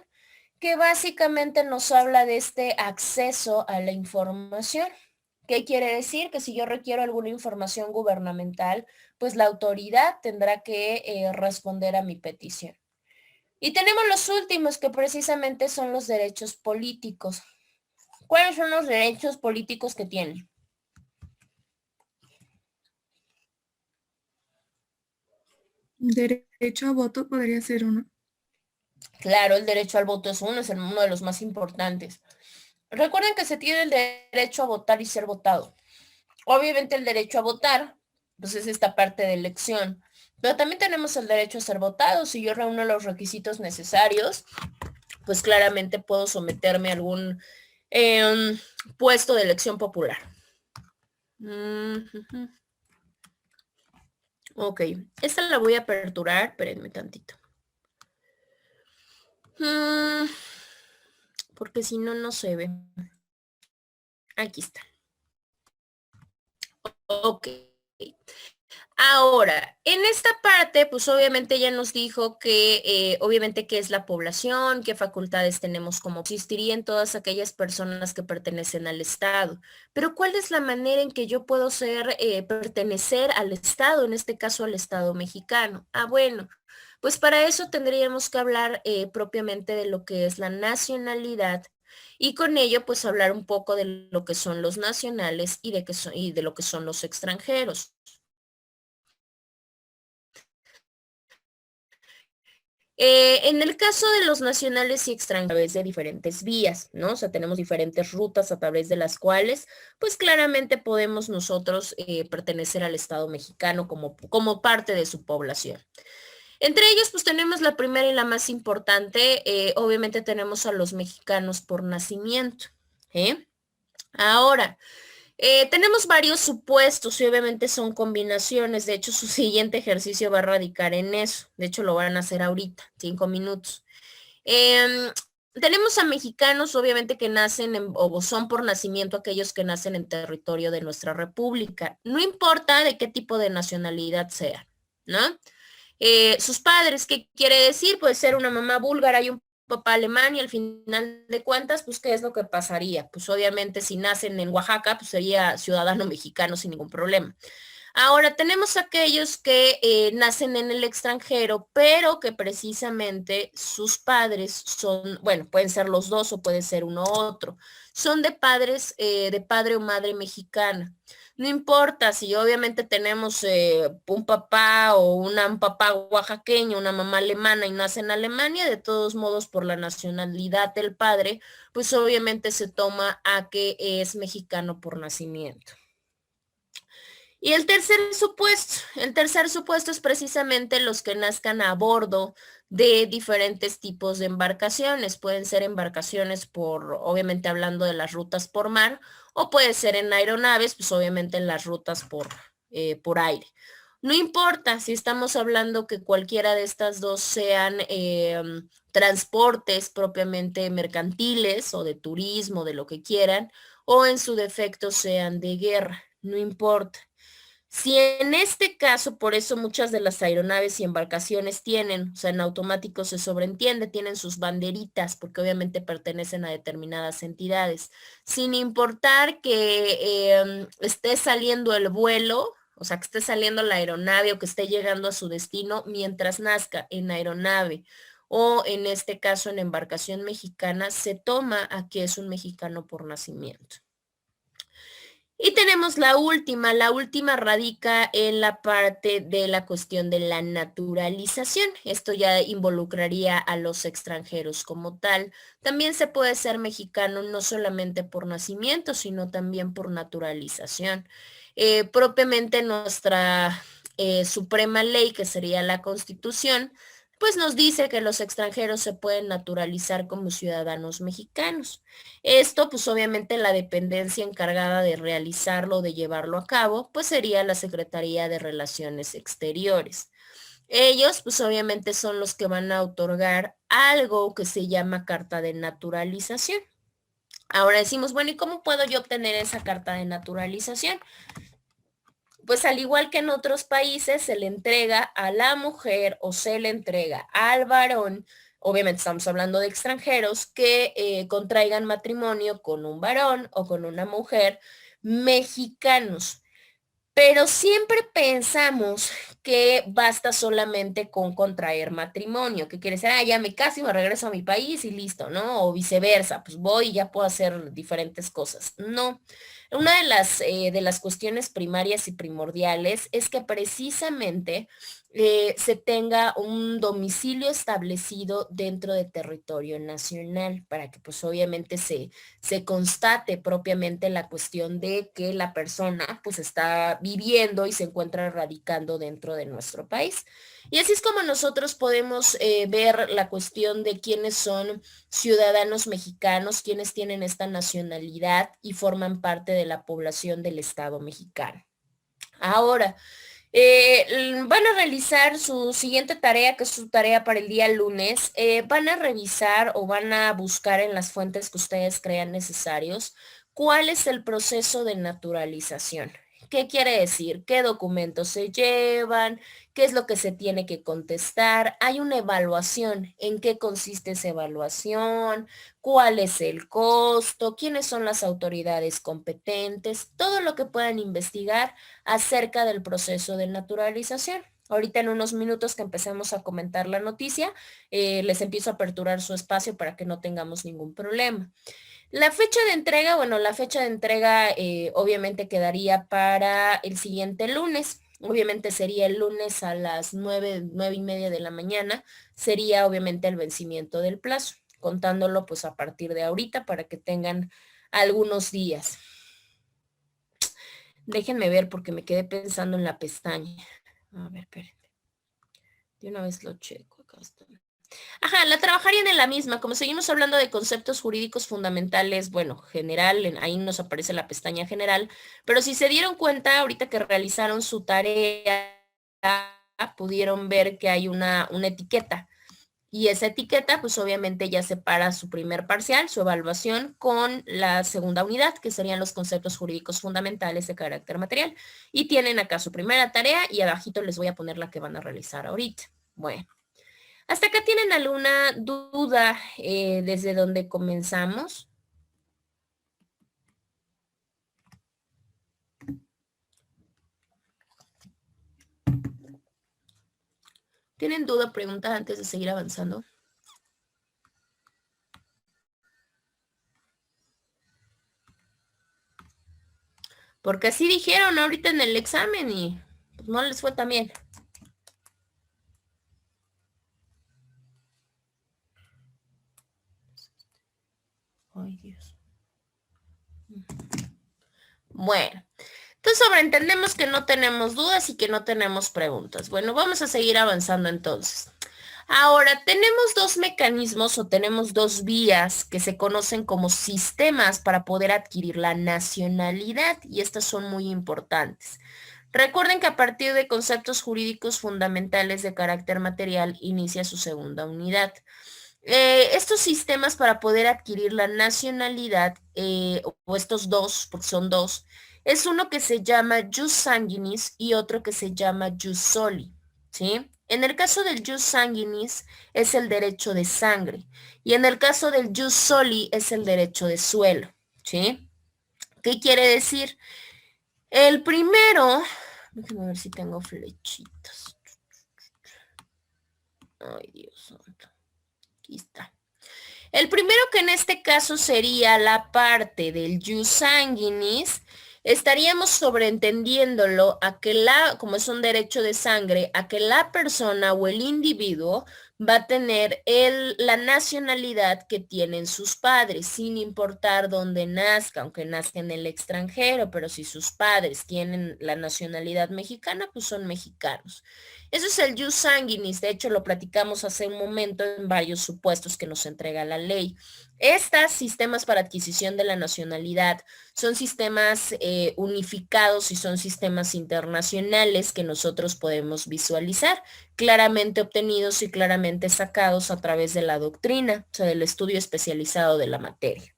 que básicamente nos habla de este acceso a la información. ¿Qué quiere decir? Que si yo requiero alguna información gubernamental, pues la autoridad tendrá que responder a mi petición. Y tenemos los últimos, que precisamente son los derechos políticos. ¿Cuáles son los derechos políticos que tienen? Derecho a voto podría ser uno. Claro, el derecho al voto es uno de los más importantes. Recuerden que se tiene el derecho a votar y ser votado. Obviamente el derecho a votar, pues es esta parte de elección, pero también tenemos el derecho a ser votado. Si yo reúno los requisitos necesarios, pues claramente puedo someterme a algún puesto de elección popular. Ok, esta la voy a aperturar, espérenme tantito. Porque si no, no se ve. Aquí está. Ok. Ahora, en esta parte, pues obviamente ya nos dijo que obviamente qué es la población, qué facultades tenemos como existirían todas aquellas personas que pertenecen al Estado. Pero ¿cuál es la manera en que yo puedo pertenecer al Estado, en este caso al Estado mexicano? Ah, bueno, pues para eso tendríamos que hablar propiamente de lo que es la nacionalidad y con ello pues hablar un poco de lo que son los nacionales y de lo que son los extranjeros. En el caso de los nacionales y extranjeros, a través de diferentes vías, ¿no? O sea, tenemos diferentes rutas a través de las cuales, pues claramente podemos nosotros pertenecer al Estado mexicano como parte de su población. Entre ellos, pues tenemos la primera y la más importante, obviamente tenemos a los mexicanos por nacimiento. Ahora, tenemos varios supuestos y obviamente son combinaciones. De hecho, su siguiente ejercicio va a radicar en eso. De hecho, lo van a hacer ahorita, 5 minutos. Tenemos a mexicanos, obviamente, que nacen o son por nacimiento aquellos que nacen en territorio de nuestra república. No importa de qué tipo de nacionalidad sea, ¿no? Sus padres, ¿qué quiere decir? Puede ser una mamá búlgara y un papá alemán y al final de cuentas, pues, ¿qué es lo que pasaría? Pues obviamente si nacen en Oaxaca, pues sería ciudadano mexicano sin ningún problema. Ahora, tenemos aquellos que nacen en el extranjero, pero que precisamente sus padres son, bueno, pueden ser los dos o puede ser uno u otro, son de padre o madre mexicana. No importa si obviamente tenemos un papá o un papá oaxaqueño, una mamá alemana y nace en Alemania, de todos modos por la nacionalidad del padre, pues obviamente se toma a que es mexicano por nacimiento. Y el tercer supuesto es precisamente los que nazcan a bordo de diferentes tipos de embarcaciones. Pueden ser embarcaciones obviamente hablando de las rutas por mar, o puede ser en aeronaves, pues obviamente en las rutas por aire. No importa si estamos hablando que cualquiera de estas dos sean transportes propiamente mercantiles o de turismo, de lo que quieran, o en su defecto sean de guerra, no importa. Si en este caso, por eso muchas de las aeronaves y embarcaciones tienen, o sea, en automático se sobreentiende, tienen sus banderitas, porque obviamente pertenecen a determinadas entidades, sin importar que esté saliendo el vuelo, o sea, que esté saliendo la aeronave o que esté llegando a su destino, mientras nazca en aeronave o en este caso en embarcación mexicana, se toma a que es un mexicano por nacimiento. Y tenemos la última radica en la parte de la cuestión de la naturalización. Esto ya involucraría a los extranjeros como tal. También se puede ser mexicano no solamente por nacimiento, sino también por naturalización. Propiamente nuestra suprema ley, que sería la Constitución, pues nos dice que los extranjeros se pueden naturalizar como ciudadanos mexicanos. Esto, pues obviamente la dependencia encargada de realizarlo, de llevarlo a cabo, pues sería la Secretaría de Relaciones Exteriores. Ellos, pues obviamente son los que van a otorgar algo que se llama carta de naturalización. Ahora decimos, bueno, ¿y cómo puedo yo obtener esa carta de naturalización? Pues al igual que en otros países, se le entrega a la mujer o se le entrega al varón, obviamente estamos hablando de extranjeros, que contraigan matrimonio con un varón o con una mujer mexicanos. Pero siempre pensamos que basta solamente con contraer matrimonio, que quiere decir, ya me caso y me regreso a mi país y listo, ¿no? O viceversa, pues voy y ya puedo hacer diferentes cosas. No. Una de las cuestiones primarias y primordiales es que precisamente se tenga un domicilio establecido dentro de territorio nacional para que pues obviamente se constate propiamente la cuestión de que la persona pues está viviendo y se encuentra radicando dentro de nuestro país. Y así es como nosotros podemos ver la cuestión de quiénes son ciudadanos mexicanos, quiénes tienen esta nacionalidad y forman parte de la población del Estado mexicano. Ahora, van a realizar su siguiente tarea, que es su tarea para el día lunes. Van a revisar o van a buscar en las fuentes que ustedes crean necesarios cuál es el proceso de naturalización. ¿Qué quiere decir? ¿Qué documentos se llevan? ¿Qué es lo que se tiene que contestar? Hay una evaluación. ¿En qué consiste esa evaluación? ¿Cuál es el costo? ¿Quiénes son las autoridades competentes? Todo lo que puedan investigar acerca del proceso de naturalización. Ahorita en unos minutos que empecemos a comentar la noticia, les empiezo a aperturar su espacio para que no tengamos ningún problema. La fecha de entrega, bueno, la fecha de entrega obviamente quedaría para el siguiente lunes. Obviamente sería el lunes a las 9:30 de la mañana. Sería obviamente el vencimiento del plazo, contándolo pues a partir de ahorita para que tengan algunos días. Déjenme ver porque me quedé pensando en la pestaña. A ver, espérenme. De una vez lo checo. Acá está. Ajá, la trabajarían en la misma. Como seguimos hablando de conceptos jurídicos fundamentales, bueno, general, ahí nos aparece la pestaña general, pero si se dieron cuenta, ahorita que realizaron su tarea, pudieron ver que hay una etiqueta. Y esa etiqueta, pues obviamente ya separa su primer parcial, su evaluación, con la segunda unidad, que serían los conceptos jurídicos fundamentales de carácter material. Y tienen acá su primera tarea y abajito les voy a poner la que van a realizar ahorita. Bueno, ¿hasta acá tienen alguna duda desde donde comenzamos? ¿Tienen duda, pregunta antes de seguir avanzando? Porque así dijeron ahorita en el examen y pues, no les fue tan bien. Ay, Dios. Bueno, entonces sobreentendemos que no tenemos dudas y que no tenemos preguntas. Bueno, vamos a seguir avanzando entonces. Ahora, tenemos dos mecanismos o tenemos dos vías que se conocen como sistemas para poder adquirir la nacionalidad y estas son muy importantes. Recuerden que a partir de conceptos jurídicos fundamentales de carácter material inicia su segunda unidad. Estos sistemas para poder adquirir la nacionalidad, o estos dos, porque son dos, es uno que se llama jus sanguinis y otro que se llama jus soli, ¿sí? En el caso del jus sanguinis es el derecho de sangre y en el caso del jus soli es el derecho de suelo, ¿sí? ¿Qué quiere decir? El primero, déjenme ver si tengo flechitas. Ay, Dios santo. Aquí está. El primero, que en este caso sería la parte del jus sanguinis, estaríamos sobreentendiéndolo a que como es un derecho de sangre, a que la persona o el individuo va a tener la nacionalidad que tienen sus padres, sin importar dónde nazca, aunque nazca en el extranjero, pero si sus padres tienen la nacionalidad mexicana, pues son mexicanos. Eso es el jus sanguinis, de hecho lo platicamos hace un momento en varios supuestos que nos entrega la ley. Estos sistemas para adquisición de la nacionalidad son sistemas unificados y son sistemas internacionales que nosotros podemos visualizar, claramente obtenidos y claramente sacados a través de la doctrina, o sea, del estudio especializado de la materia.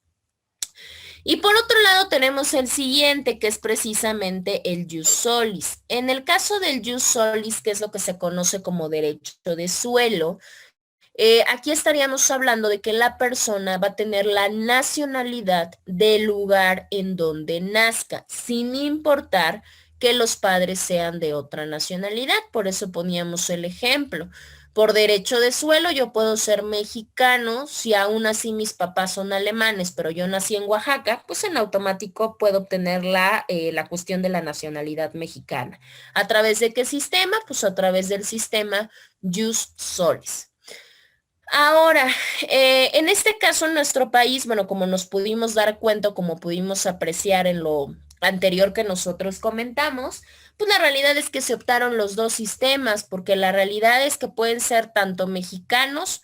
Y por otro lado tenemos el siguiente, que es precisamente el jus solis. En el caso del jus solis, que es lo que se conoce como derecho de suelo, aquí estaríamos hablando de que la persona va a tener la nacionalidad del lugar en donde nazca, sin importar que los padres sean de otra nacionalidad. Por eso poníamos el ejemplo. Por derecho de suelo yo puedo ser mexicano, si aún así mis papás son alemanes, pero yo nací en Oaxaca, pues en automático puedo obtener la cuestión de la nacionalidad mexicana. ¿A través de qué sistema? Pues a través del sistema Jus Solis. Ahora, en este caso en nuestro país, bueno, como nos pudimos dar cuenta, como pudimos apreciar en lo anterior que nosotros comentamos, pues la realidad es que se optaron los dos sistemas, porque la realidad es que pueden ser tanto mexicanos,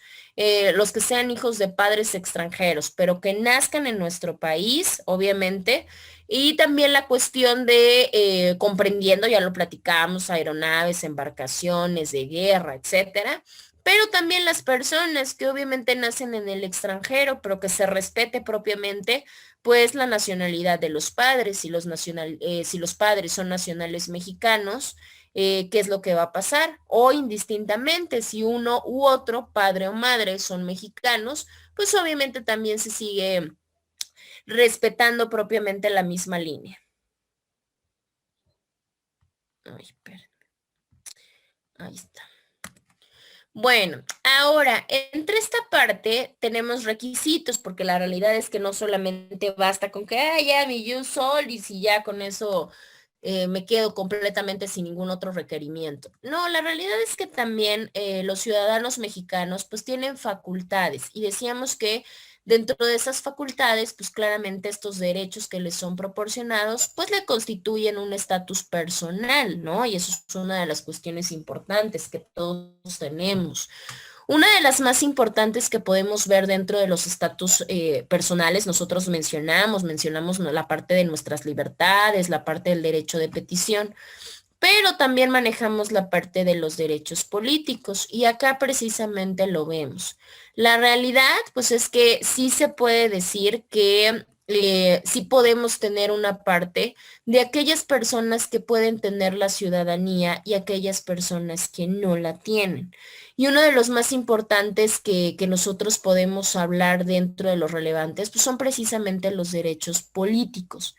los que sean hijos de padres extranjeros, pero que nazcan en nuestro país, obviamente, y también la cuestión de comprendiendo, ya lo platicábamos, aeronaves, embarcaciones de guerra, etcétera. Pero también las personas que obviamente nacen en el extranjero, pero que se respete propiamente, pues la nacionalidad de los padres, si los padres son nacionales mexicanos, ¿qué es lo que va a pasar? O indistintamente, si uno u otro, padre o madre, son mexicanos, pues obviamente también se sigue respetando propiamente la misma línea. Ay, espérame. Ahí está. Bueno, ahora, entre esta parte tenemos requisitos, porque la realidad es que no solamente basta con que, ya mi Jus Solis y ya con eso me quedo completamente sin ningún otro requerimiento. No, la realidad es que también los ciudadanos mexicanos pues tienen facultades y decíamos que dentro de esas facultades pues claramente estos derechos que les son proporcionados pues le constituyen un estatus personal, ¿no? Y eso es una de las cuestiones importantes que todos tenemos. Una de las más importantes que podemos ver dentro de los estatus personales, nosotros mencionamos la parte de nuestras libertades, la parte del derecho de petición, pero también manejamos la parte de los derechos políticos y acá precisamente lo vemos. La realidad, pues es que sí se puede decir que sí podemos tener una parte de aquellas personas que pueden tener la ciudadanía y aquellas personas que no la tienen. Y uno de los más importantes que nosotros podemos hablar dentro de los relevantes, pues son precisamente los derechos políticos.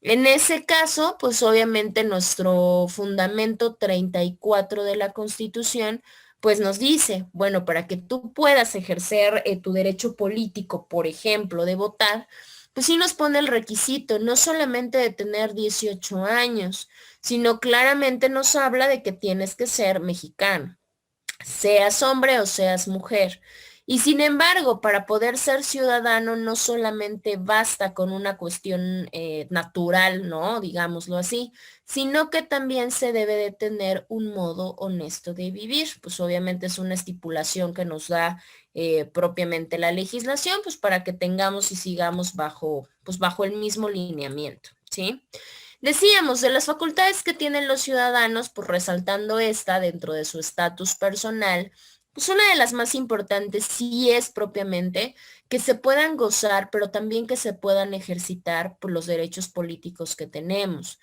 En ese caso, pues obviamente nuestro fundamento 34 de la Constitución, pues nos dice, bueno, para que tú puedas ejercer tu derecho político, por ejemplo, de votar, pues sí nos pone el requisito, no solamente de tener 18 años, sino claramente nos habla de que tienes que ser mexicano, seas hombre o seas mujer. Y sin embargo, para poder ser ciudadano no solamente basta con una cuestión natural, ¿no? Digámoslo así, sino que también se debe de tener un modo honesto de vivir. Pues obviamente es una estipulación que nos da propiamente la legislación, pues para que tengamos y sigamos bajo el mismo lineamiento, ¿sí? Decíamos, de las facultades que tienen los ciudadanos, pues resaltando esta dentro de su estatus personal, pues una de las más importantes sí es propiamente que se puedan gozar, pero también que se puedan ejercitar por los derechos políticos que tenemos.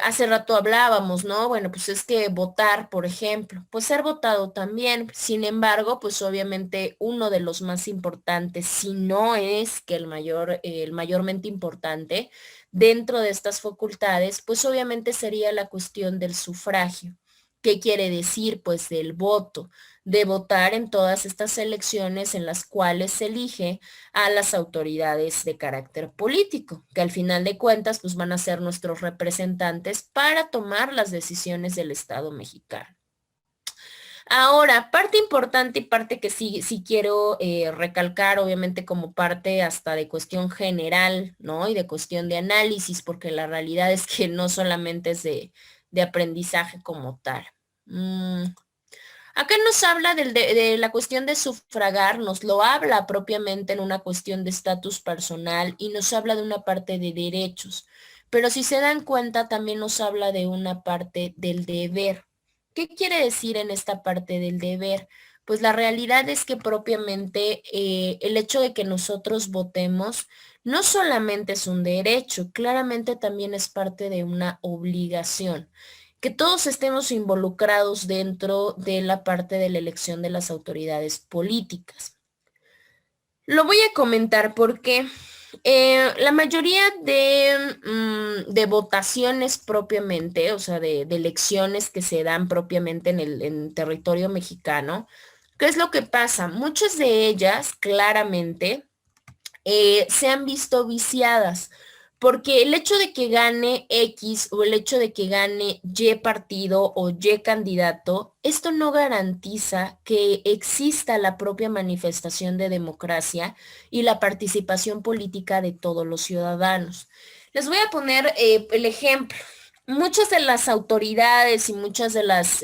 Hace rato hablábamos, ¿no? Bueno, pues es que votar, por ejemplo, pues ser votado también. Sin embargo, pues obviamente uno de los más importantes, si no es que el mayormente importante dentro de estas facultades, pues obviamente sería la cuestión del sufragio. ¿Qué quiere decir? Pues del voto, de votar en todas estas elecciones en las cuales se elige a las autoridades de carácter político, que al final de cuentas pues van a ser nuestros representantes para tomar las decisiones del Estado mexicano. Ahora, parte importante y parte que sí quiero recalcar, obviamente como parte hasta de cuestión general, ¿no? Y de cuestión de análisis, porque la realidad es que no solamente es de aprendizaje como tal. Acá nos habla de la cuestión de sufragar, nos lo habla propiamente en una cuestión de estatus personal y nos habla de una parte de derechos, pero si se dan cuenta también nos habla de una parte del deber. ¿Qué quiere decir en esta parte del deber? Pues la realidad es que propiamente el hecho de que nosotros votemos no solamente es un derecho, claramente también es parte de una obligación. Que todos estemos involucrados dentro de la parte de la elección de las autoridades políticas. Lo voy a comentar porque La mayoría de votaciones propiamente, o sea, de elecciones que se dan propiamente en territorio mexicano, ¿qué es lo que pasa? Muchas de ellas claramente se han visto viciadas, porque el hecho de que gane X o el hecho de que gane Y partido o Y candidato, esto no garantiza que exista la propia manifestación de democracia y la participación política de todos los ciudadanos. Les voy a poner el ejemplo. Muchas de las autoridades y muchas de las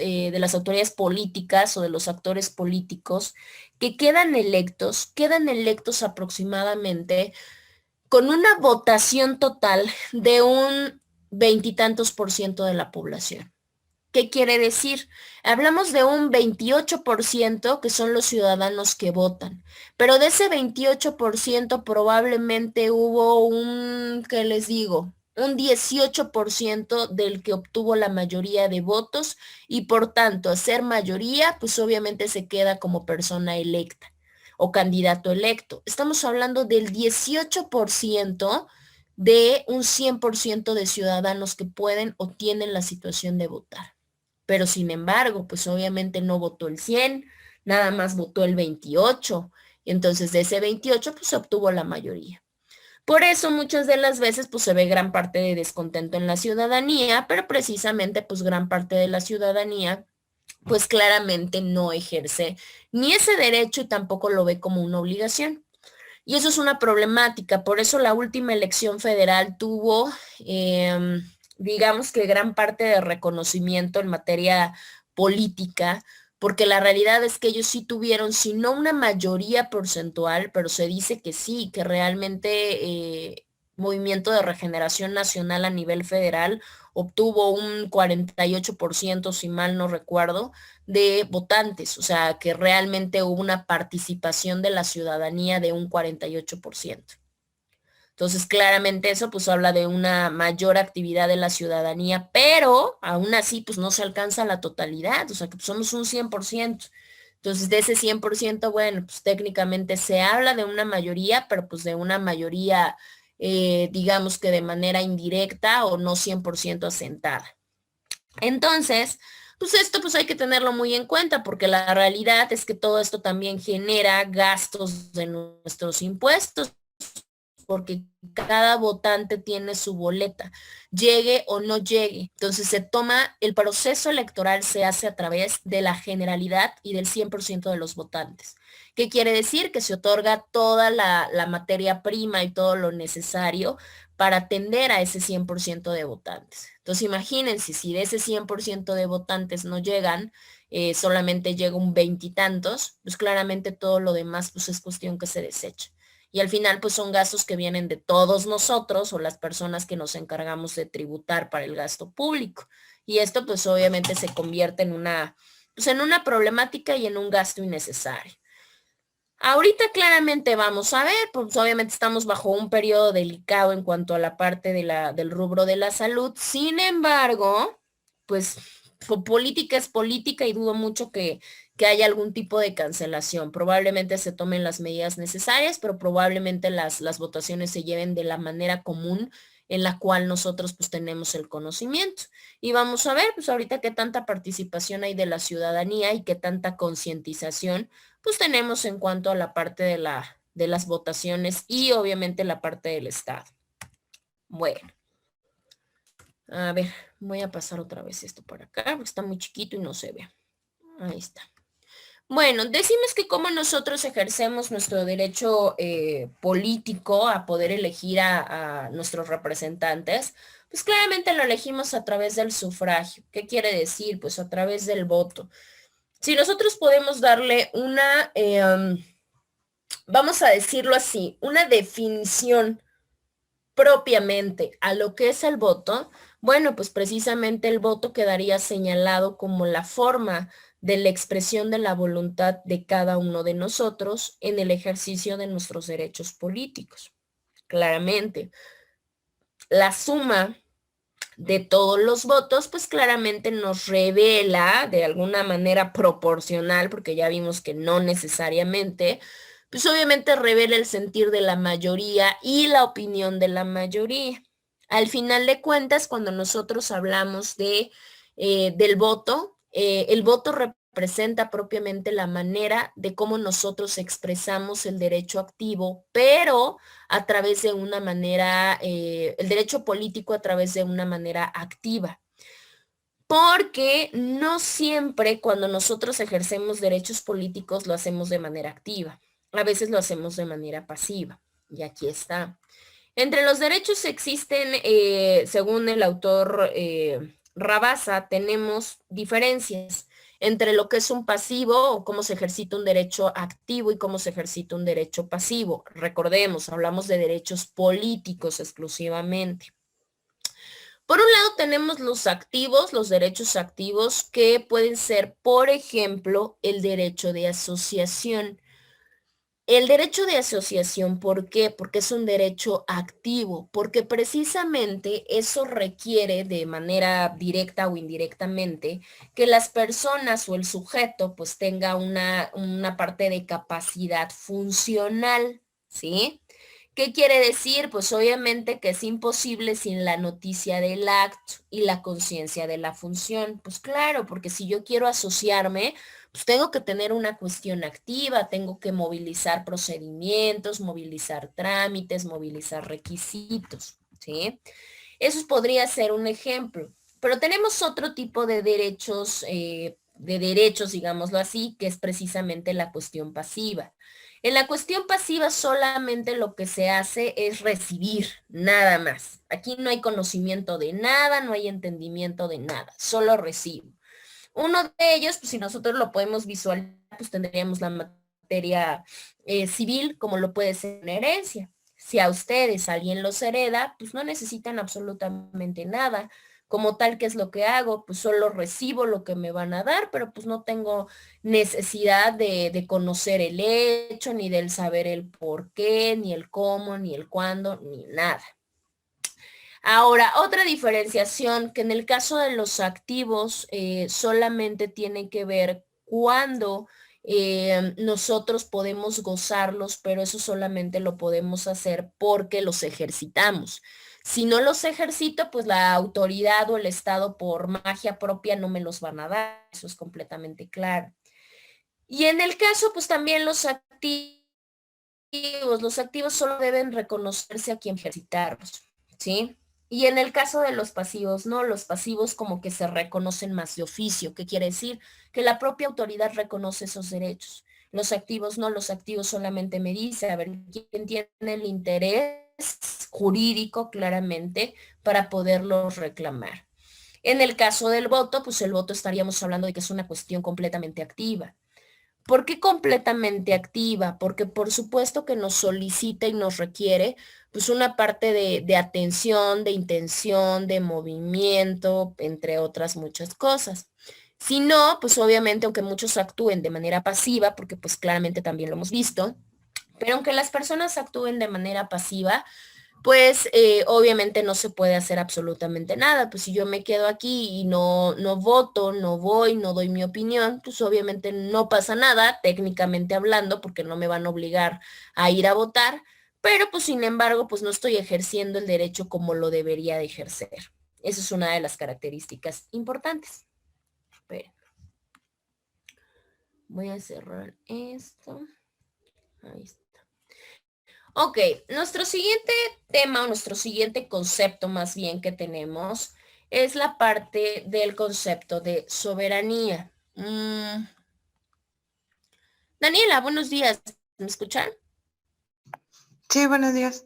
autoridades políticas o de los actores políticos que quedan electos aproximadamente con una votación total de un veintitantos por ciento de la población. ¿Qué quiere decir? Hablamos de un 28% que son los ciudadanos que votan, pero de ese 28% probablemente hubo ¿qué les digo? Un 18% del que obtuvo la mayoría de votos y por tanto, a ser mayoría, pues obviamente se queda como persona electa o candidato electo. Estamos hablando del 18% de un 100% de ciudadanos que pueden o tienen la situación de votar. Pero sin embargo, pues obviamente no votó el 100, nada más votó el 28. Y entonces de ese 28, pues se obtuvo la mayoría. Por eso muchas de las veces pues se ve gran parte de descontento en la ciudadanía, pero precisamente pues gran parte de la ciudadanía pues claramente no ejerce ni ese derecho y tampoco lo ve como una obligación. Y eso es una problemática, por eso la última elección federal tuvo, digamos que gran parte de reconocimiento en materia política, porque la realidad es que ellos sí tuvieron, si no una mayoría porcentual, pero se dice que sí, que realmente Movimiento de Regeneración Nacional a nivel federal obtuvo un 48%, si mal no recuerdo, de votantes, o sea, que realmente hubo una participación de la ciudadanía de un 48%. Entonces, claramente eso pues habla de una mayor actividad de la ciudadanía, pero aún así pues no se alcanza la totalidad, o sea, que pues, somos un 100%. Entonces, de ese 100%, bueno, pues técnicamente se habla de una mayoría, pero pues de una mayoría, digamos que de manera indirecta o no 100% asentada. Entonces, pues esto pues hay que tenerlo muy en cuenta porque la realidad es que todo esto también genera gastos de nuestros impuestos porque cada votante tiene su boleta, llegue o no llegue. Entonces se toma, el proceso electoral se hace a través de la generalidad y del 100% de los votantes. ¿Qué quiere decir? Que se otorga toda la materia prima y todo lo necesario para atender a ese 100% de votantes. Entonces imagínense, si de ese 100% de votantes no llegan, solamente llega un veintitantos, pues claramente todo lo demás pues es cuestión que se desecha. Y al final pues son gastos que vienen de todos nosotros o las personas que nos encargamos de tributar para el gasto público. Y esto pues obviamente se convierte pues, en una problemática y en un gasto innecesario. Ahorita claramente vamos a ver, pues obviamente estamos bajo un periodo delicado en cuanto a la parte del rubro de la salud. Sin embargo, pues política es política y dudo mucho que haya algún tipo de cancelación. Probablemente se tomen las medidas necesarias, pero probablemente las votaciones se lleven de la manera común en la cual nosotros pues tenemos el conocimiento. Y vamos a ver pues ahorita qué tanta participación hay de la ciudadanía y qué tanta concientización pues tenemos en cuanto a la parte de las votaciones y obviamente la parte del Estado. Bueno, a ver, voy a pasar otra vez esto por acá porque está muy chiquito y no se ve. Ahí está. Bueno, decimos que como nosotros ejercemos nuestro derecho político a poder elegir a nuestros representantes, pues claramente lo elegimos a través del sufragio. ¿Qué quiere decir? Pues a través del voto. Si nosotros podemos darle vamos a decirlo así, una definición propiamente a lo que es el voto, bueno, pues precisamente el voto quedaría señalado como la forma de la expresión de la voluntad de cada uno de nosotros en el ejercicio de nuestros derechos políticos. Claramente, la suma de todos los votos, pues claramente nos revela de alguna manera proporcional, porque ya vimos que no necesariamente, pues obviamente revela el sentir de la mayoría y la opinión de la mayoría. Al final de cuentas, cuando nosotros hablamos del voto, el voto representa propiamente la manera de cómo nosotros expresamos el derecho activo, pero a través de una manera, el derecho político a través de una manera activa. Porque no siempre cuando nosotros ejercemos derechos políticos lo hacemos de manera activa. A veces lo hacemos de manera pasiva. Y aquí está. Entre los derechos existen, según el autor Rabasa, tenemos diferencias entre lo que es un pasivo o cómo se ejercita un derecho activo y cómo se ejercita un derecho pasivo. Recordemos, hablamos de derechos políticos exclusivamente. Por un lado tenemos los activos, los derechos activos que pueden ser, por ejemplo, el derecho de asociación. El derecho de asociación, ¿por qué? Porque es un derecho activo, porque precisamente eso requiere de manera directa o indirectamente que las personas o el sujeto pues tenga una parte de capacidad funcional, ¿sí? ¿Qué quiere decir? Pues obviamente que es imposible sin la noticia del acto y la conciencia de la función. Pues claro, porque si yo quiero asociarme, pues tengo que tener una cuestión activa, tengo que movilizar procedimientos, movilizar trámites, movilizar requisitos, ¿sí? Eso podría ser un ejemplo. Pero tenemos otro tipo de derechos, digámoslo así, que es precisamente la cuestión pasiva. En la cuestión pasiva solamente lo que se hace es recibir, nada más. Aquí no hay conocimiento de nada, no hay entendimiento de nada, solo recibo. Uno de ellos, pues si nosotros lo podemos visualizar, pues tendríamos la materia civil, como lo puede ser una herencia. Si a ustedes alguien los hereda, pues no necesitan absolutamente nada. Como tal, ¿qué es lo que hago? Pues solo recibo lo que me van a dar, pero pues no tengo necesidad de conocer el hecho, ni del saber el por qué, ni el cómo, ni el cuándo, ni nada. Ahora, otra diferenciación que en el caso de los activos solamente tiene que ver cuando nosotros podemos gozarlos, pero eso solamente lo podemos hacer porque los ejercitamos. Si no los ejercito, pues la autoridad o el Estado por magia propia no me los van a dar, eso es completamente claro. Y en el caso, pues también los activos solo deben reconocerse a quien ejercitarlos, ¿sí? Y en el caso de los pasivos, no, los pasivos como que se reconocen más de oficio. ¿Qué quiere decir? Que la propia autoridad reconoce esos derechos. Los activos no, los activos solamente me dice, a ver, quién tiene el interés jurídico claramente para poderlos reclamar. En el caso del voto, pues el voto estaríamos hablando de que es una cuestión completamente activa. ¿Por qué completamente activa? Porque por supuesto que nos solicita y nos requiere pues una parte de atención, de intención, de movimiento, entre otras muchas cosas. Si no, pues obviamente aunque muchos actúen de manera pasiva, porque pues claramente también lo hemos visto, pero aunque las personas actúen de manera pasiva, pues obviamente no se puede hacer absolutamente nada. Pues si yo me quedo aquí y no voto, no voy, no doy mi opinión, pues obviamente no pasa nada, técnicamente hablando, porque no me van a obligar a ir a votar, pero pues sin embargo, pues no estoy ejerciendo el derecho como lo debería de ejercer. Esa es una de las características importantes. Esperen. Voy a cerrar esto. Ahí está. Ok, nuestro siguiente tema o nuestro siguiente concepto más bien que tenemos es la parte del concepto de soberanía. Daniela, buenos días. ¿Me escuchan? Sí, buenos días.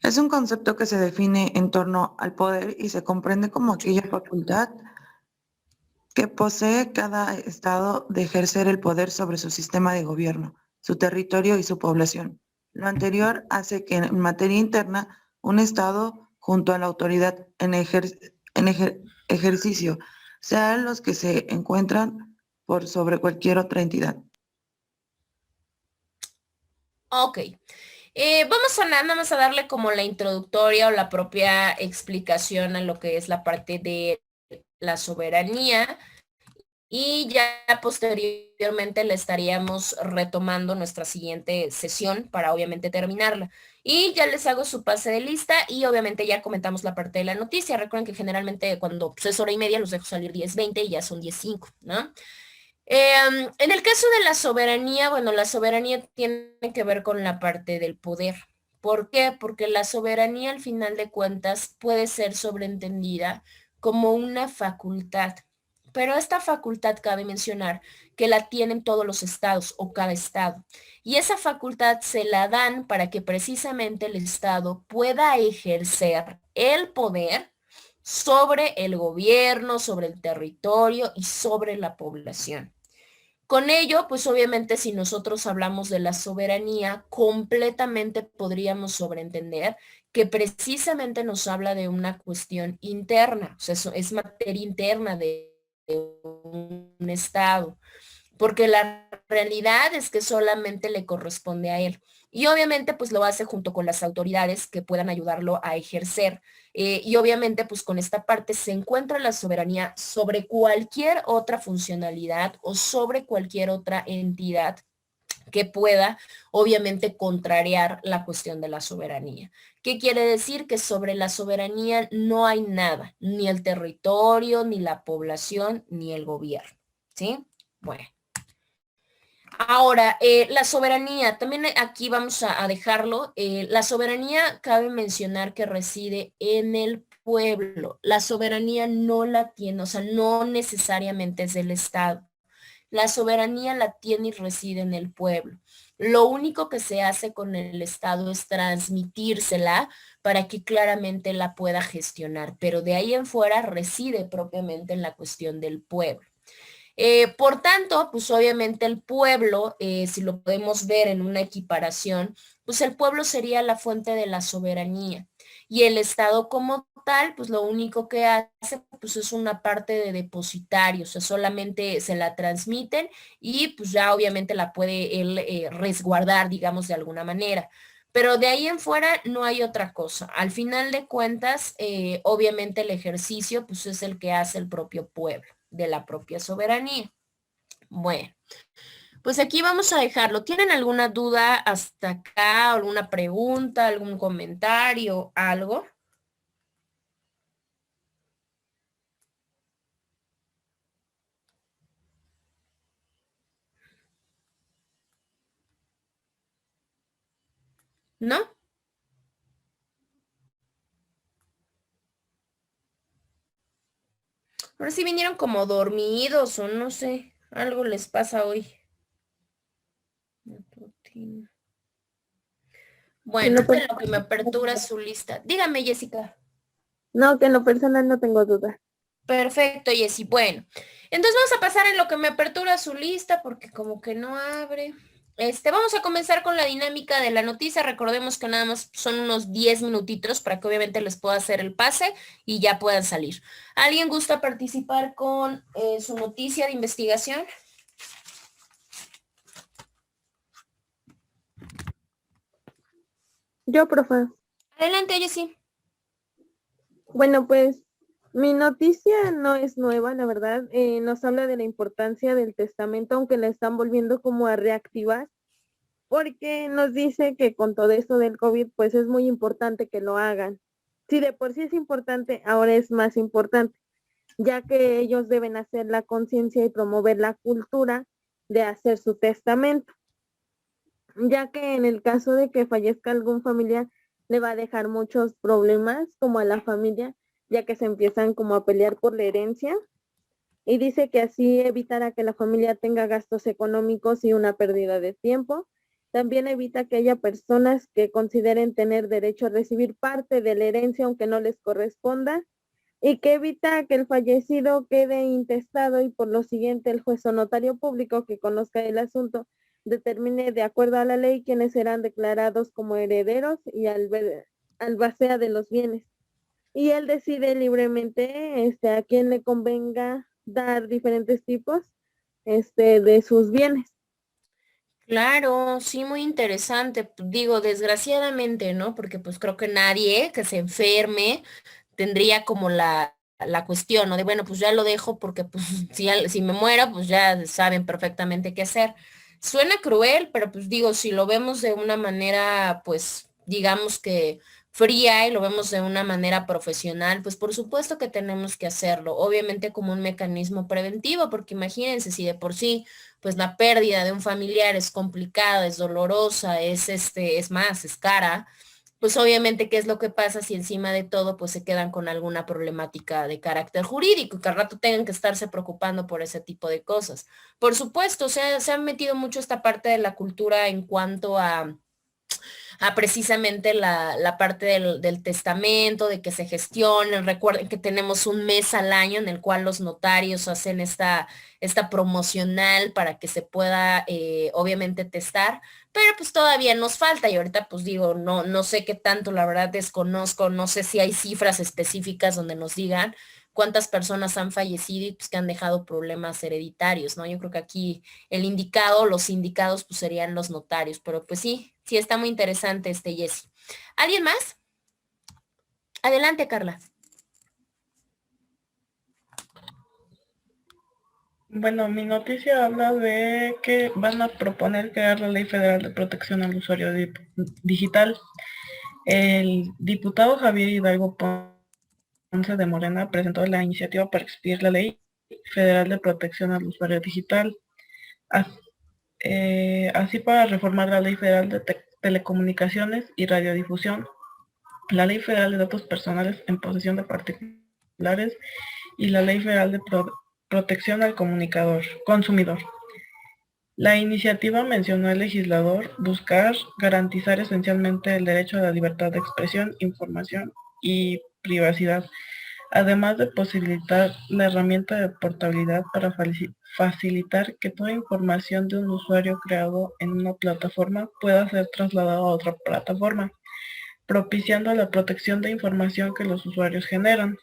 Es un concepto que se define en torno al poder y se comprende como aquella facultad que posee cada estado de ejercer el poder sobre su sistema de gobierno, su territorio y su población. Lo anterior hace que en materia interna un estado junto a la autoridad en ejercicio sean los que se encuentran por sobre cualquier otra entidad. Ok. Vamos a nada más a darle como la introductoria o la propia explicación a lo que es la parte de la soberanía y ya posteriormente le estaríamos retomando nuestra siguiente sesión para obviamente terminarla. Y ya les hago su pase de lista y obviamente ya comentamos la parte de la noticia. Recuerden que generalmente cuando pues, es hora y media los dejo salir 10:20 y ya son 10:05, ¿no? En el caso de la soberanía, bueno, la soberanía tiene que ver con la parte del poder. ¿Por qué? Porque la soberanía al final de cuentas puede ser sobreentendida como una facultad, pero esta facultad cabe mencionar que la tienen todos los estados o cada estado. Y esa facultad se la dan para que precisamente el estado pueda ejercer el poder sobre el gobierno, sobre el territorio y sobre la población. Con ello, pues obviamente si nosotros hablamos de la soberanía, completamente podríamos sobreentender que precisamente nos habla de una cuestión interna, o sea, es materia interna de un estado, porque la realidad es que solamente le corresponde a él. Y obviamente pues lo hace junto con las autoridades que puedan ayudarlo a ejercer. Y obviamente pues con esta parte se encuentra la soberanía sobre cualquier otra funcionalidad o sobre cualquier otra entidad que pueda obviamente contrariar la cuestión de la soberanía. ¿Qué quiere decir? Que sobre la soberanía no hay nada, ni el territorio, ni la población, ni el gobierno. ¿Sí? Bueno. Ahora, la soberanía, también aquí vamos a dejarlo. La soberanía cabe mencionar que reside en el pueblo. La soberanía no la tiene, o sea, no necesariamente es del Estado. La soberanía la tiene y reside en el pueblo. Lo único que se hace con el Estado es transmitírsela para que claramente la pueda gestionar, pero de ahí en fuera reside propiamente en la cuestión del pueblo. Por tanto, pues obviamente el pueblo, si lo podemos ver en una equiparación, pues el pueblo sería la fuente de la soberanía y el Estado como tal, pues lo único que hace pues es una parte de depositario, o sea, solamente se la transmiten y pues ya obviamente la puede él resguardar, digamos, de alguna manera. Pero de ahí en fuera no hay otra cosa. Al final de cuentas, obviamente el ejercicio pues es el que hace el propio pueblo de la propia soberanía. Bueno, pues aquí vamos a dejarlo. ¿Tienen alguna duda hasta acá? ¿Alguna pregunta? ¿Algún comentario? ¿Algo? ¿No? Ahora sí vinieron como dormidos o no sé, algo les pasa hoy. En Bueno, lo de lo que me personal, apertura su lista. Dígame, Jessica. no, que en lo personal no tengo duda. Perfecto, Jessy. Bueno, entonces vamos a pasar en lo que me apertura su lista porque como que no abre. Vamos a comenzar con la dinámica de la noticia. Recordemos que nada más son unos 10 minutitos para que obviamente les pueda hacer el pase y ya puedan salir. ¿Alguien gusta participar con su noticia de investigación? Yo, profe. Adelante, Jessy. Bueno, pues mi noticia no es nueva, la verdad. Nos habla de la importancia del testamento, aunque la están volviendo como a reactivar, porque nos dice que con todo esto del COVID, pues es muy importante que lo hagan. Si de por sí es importante, ahora es más importante, ya que ellos deben hacer la conciencia y promover la cultura de hacer su testamento, ya que en el caso de que fallezca algún familiar, le va a dejar muchos problemas como a la familia, ya que se empiezan como a pelear por la herencia. Y dice que así evitará que la familia tenga gastos económicos y una pérdida de tiempo. También evita que haya personas que consideren tener derecho a recibir parte de la herencia aunque no les corresponda, y que evita que el fallecido quede intestado y por lo siguiente el juez o notario público que conozca el asunto determine de acuerdo a la ley quiénes serán declarados como herederos y albacea de los bienes. Y él decide libremente a quién le convenga dar diferentes tipos de sus bienes. Claro, sí, muy interesante. Digo, desgraciadamente, ¿no? Porque pues creo que nadie que se enferme tendría como la cuestión, ¿no? De bueno, pues ya lo dejo porque pues si me muero, pues ya saben perfectamente qué hacer. Suena cruel, pero pues digo, si lo vemos de una manera, pues digamos que fría y lo vemos de una manera profesional, pues por supuesto que tenemos que hacerlo, obviamente como un mecanismo preventivo, porque imagínense si de por sí, pues la pérdida de un familiar es complicada, es dolorosa, es más, es cara, pues obviamente, ¿qué es lo que pasa si encima de todo, pues se quedan con alguna problemática de carácter jurídico y que al rato tengan que estarse preocupando por ese tipo de cosas? Por supuesto, se han metido mucho esta parte de la cultura en cuanto a precisamente la parte del testamento, de que se gestionen. Recuerden que tenemos un mes al año en el cual los notarios hacen esta promocional para que se pueda obviamente testar, pero pues todavía nos falta y ahorita pues digo, no sé qué tanto, la verdad desconozco, no sé si hay cifras específicas donde nos digan cuántas personas han fallecido y pues que han dejado problemas hereditarios, ¿no? Yo creo que aquí el indicado, los indicados, pues serían los notarios, pero pues sí está muy interesante Jessy. ¿Alguien más? Adelante, Carla. Bueno, mi noticia habla de que van a proponer crear la Ley Federal de Protección al Usuario Digital. El diputado Javier Hidalgo Ponce de Morena presentó la iniciativa para expedir la Ley Federal de Protección al Usuario Digital, así para reformar la Ley Federal de Telecomunicaciones y Radiodifusión, la Ley Federal de Datos Personales en posesión de particulares y la Ley Federal de Protección al consumidor. La iniciativa mencionó al legislador buscar garantizar esencialmente el derecho a la libertad de expresión, información y privacidad, además de posibilitar la herramienta de portabilidad para facilitar que toda información de un usuario creado en una plataforma pueda ser trasladada a otra plataforma, propiciando la protección de información que los usuarios generan.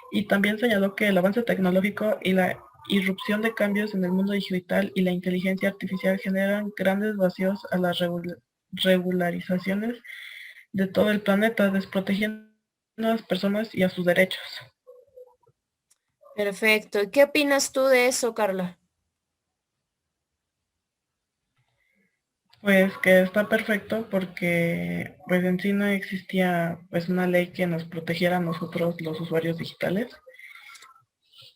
Y también señaló que el avance tecnológico y la irrupción de cambios en el mundo digital y la inteligencia artificial generan grandes vacíos a las regularizaciones de todo el planeta, desprotegiendo a las personas y a sus derechos. Perfecto. ¿Y qué opinas tú de eso, Carla? Pues que está perfecto porque pues en sí no existía pues una ley que nos protegiera a nosotros los usuarios digitales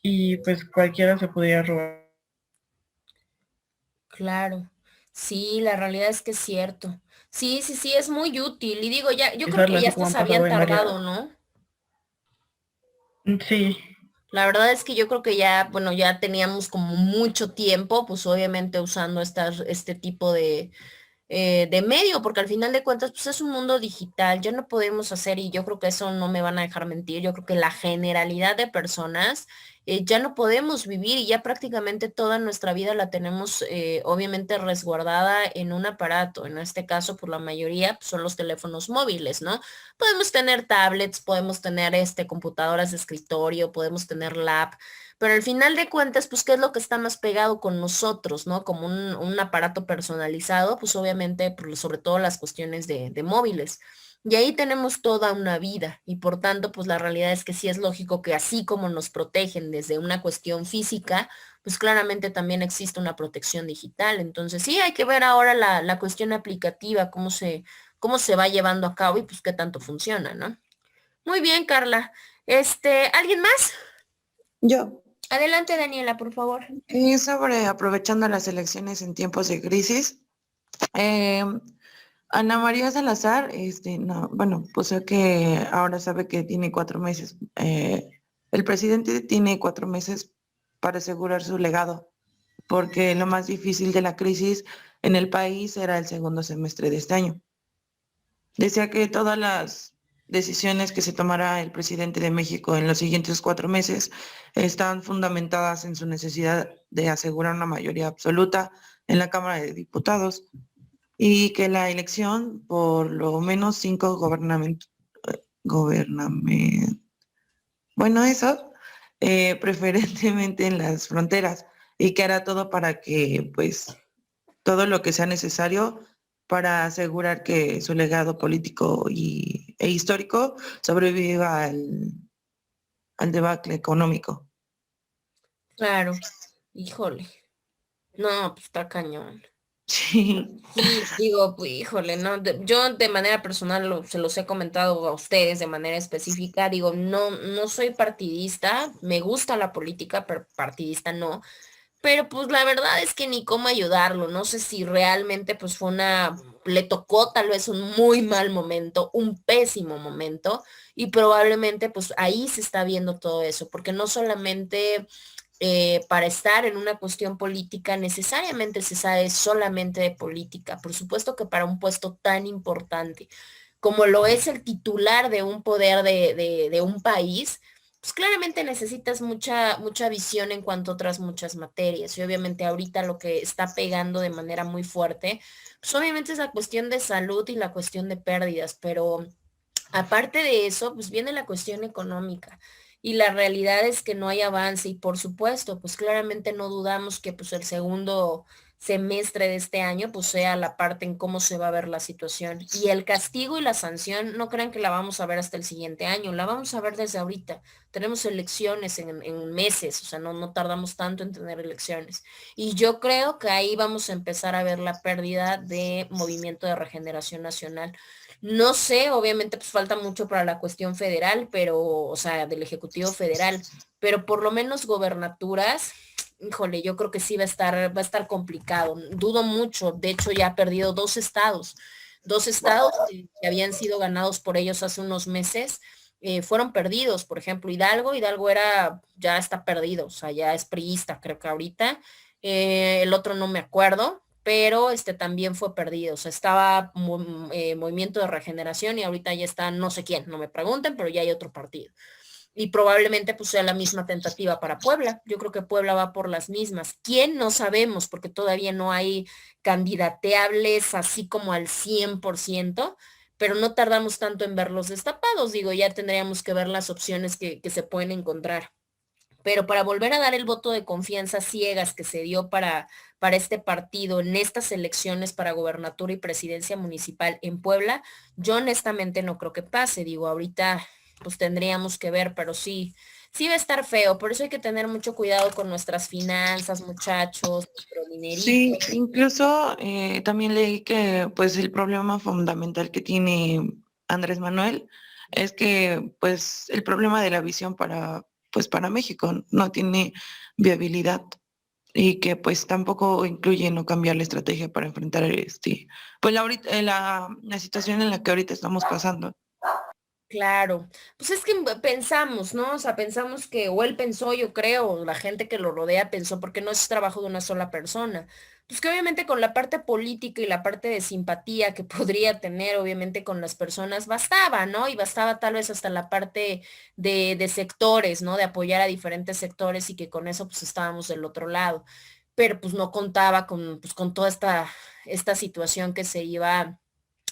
y pues cualquiera se podía robar. Claro. Sí, la realidad es que es cierto. Sí, es muy útil. Y digo, ya, yo creo que ya Así como hasta han se pasado habían en varias. tardado, ¿no? Sí, La verdad es que yo creo que ya, bueno, ya teníamos como mucho tiempo, pues obviamente usando este tipo de medio, porque al final de cuentas, pues es un mundo digital, ya no podemos hacer, y yo creo que eso no me van a dejar mentir, yo creo que la generalidad de personas ya no podemos vivir y ya prácticamente toda nuestra vida la tenemos obviamente resguardada en un aparato, en este caso, por la mayoría pues, son los teléfonos móviles, ¿no? Podemos tener tablets, podemos tener computadoras de escritorio, podemos tener lap, pero al final de cuentas, pues, ¿qué es lo que está más pegado con nosotros, ¿no? Como un aparato personalizado, pues obviamente, sobre todo las cuestiones de móviles. Y ahí tenemos toda una vida y por tanto, pues la realidad es que sí es lógico que así como nos protegen desde una cuestión física, pues claramente también existe una protección digital. Entonces sí, hay que ver ahora la cuestión aplicativa, cómo se va llevando a cabo y pues qué tanto funciona, ¿no? Muy bien, Carla. ¿Alguien más? Yo, Adelante, Daniela, por favor. sobre aprovechando las elecciones en tiempos de crisis, eh, Ana María Salazar, no, bueno, pues que ahora sabe que tiene 4 meses. El presidente tiene 4 meses para asegurar su legado, porque lo más difícil de la crisis en el país era el segundo semestre de este año. Decía que todas las decisiones que se tomará el presidente de México en los siguientes 4 meses están fundamentadas en su necesidad de asegurar una mayoría absoluta en la Cámara de Diputados y que la elección por lo menos 5 bueno, eso, preferentemente en las fronteras y que hará todo para que, pues, todo lo que sea necesario para asegurar que su legado político e histórico sobreviva al debacle económico. Claro, híjole. No, pues está cañón. Sí, Sí, digo, pues, híjole, no, yo de manera personal se los he comentado a ustedes de manera específica, digo, no soy partidista, me gusta la política, pero partidista no, pero pues la verdad es que ni cómo ayudarlo, no sé si realmente pues le tocó tal vez un muy mal momento, un pésimo momento, y probablemente pues ahí se está viendo todo eso, porque no solamente para estar en una cuestión política necesariamente se sabe solamente de política. Por supuesto que para un puesto tan importante como lo es el titular de un poder de un país, pues claramente necesitas mucha visión en cuanto a otras muchas materias. Y obviamente ahorita lo que está pegando de manera muy fuerte, pues obviamente es la cuestión de salud y la cuestión de pérdidas, pero aparte de eso, pues viene la cuestión económica y la realidad es que no hay avance y por supuesto, pues claramente no dudamos que pues el segundo semestre de este año pues sea la parte en cómo se va a ver la situación. Y el castigo y la sanción no crean que la vamos a ver hasta el siguiente año, la vamos a ver desde ahorita. Tenemos elecciones en meses, o sea, no tardamos tanto en tener elecciones. Y yo creo que ahí vamos a empezar a ver la pérdida de Movimiento de Regeneración Nacional. No sé, obviamente pues falta mucho para la cuestión federal, pero, o sea, del Ejecutivo Federal, pero por lo menos gobernaturas, híjole, yo creo que sí va a estar complicado. Dudo mucho, de hecho ya ha perdido dos estados que habían sido ganados por ellos hace unos meses. Fueron perdidos, por ejemplo, Hidalgo ya está perdido, o sea, ya es priista, creo que ahorita. El otro no me acuerdo, pero también fue perdido. O sea, estaba Movimiento de Regeneración y ahorita ya está no sé quién, no me pregunten, pero ya hay otro partido. Y probablemente pues sea la misma tentativa para Puebla. Yo creo que Puebla va por las mismas. ¿Quién? No sabemos porque todavía no hay candidateables así como al 100%, pero no tardamos tanto en verlos destapados. Digo, ya tendríamos que ver las opciones que se pueden encontrar. Pero para volver a dar el voto de confianza ciegas que se dio para este partido en estas elecciones para gobernatura y presidencia municipal en Puebla, yo honestamente no creo que pase. Digo, ahorita pues tendríamos que ver, pero sí va a estar feo. Por eso hay que tener mucho cuidado con nuestras finanzas, muchachos, nuestro dinerito. sí, incluso también leí que pues el problema fundamental que tiene Andrés Manuel es que pues el problema de la visión para México no tiene viabilidad y que pues tampoco incluye no cambiar la estrategia para enfrentar pues la situación en la que ahorita estamos pasando. Claro, pues es que pensamos, ¿no? O sea, pensamos que, o él pensó, yo creo, o la gente que lo rodea pensó, porque no es trabajo de una sola persona. Pues que obviamente con la parte política y la parte de simpatía que podría tener, obviamente, con las personas, bastaba, ¿no? Y bastaba tal vez hasta la parte de sectores, ¿no? De apoyar a diferentes sectores y que con eso pues estábamos del otro lado. Pero pues no contaba con toda esta situación que se iba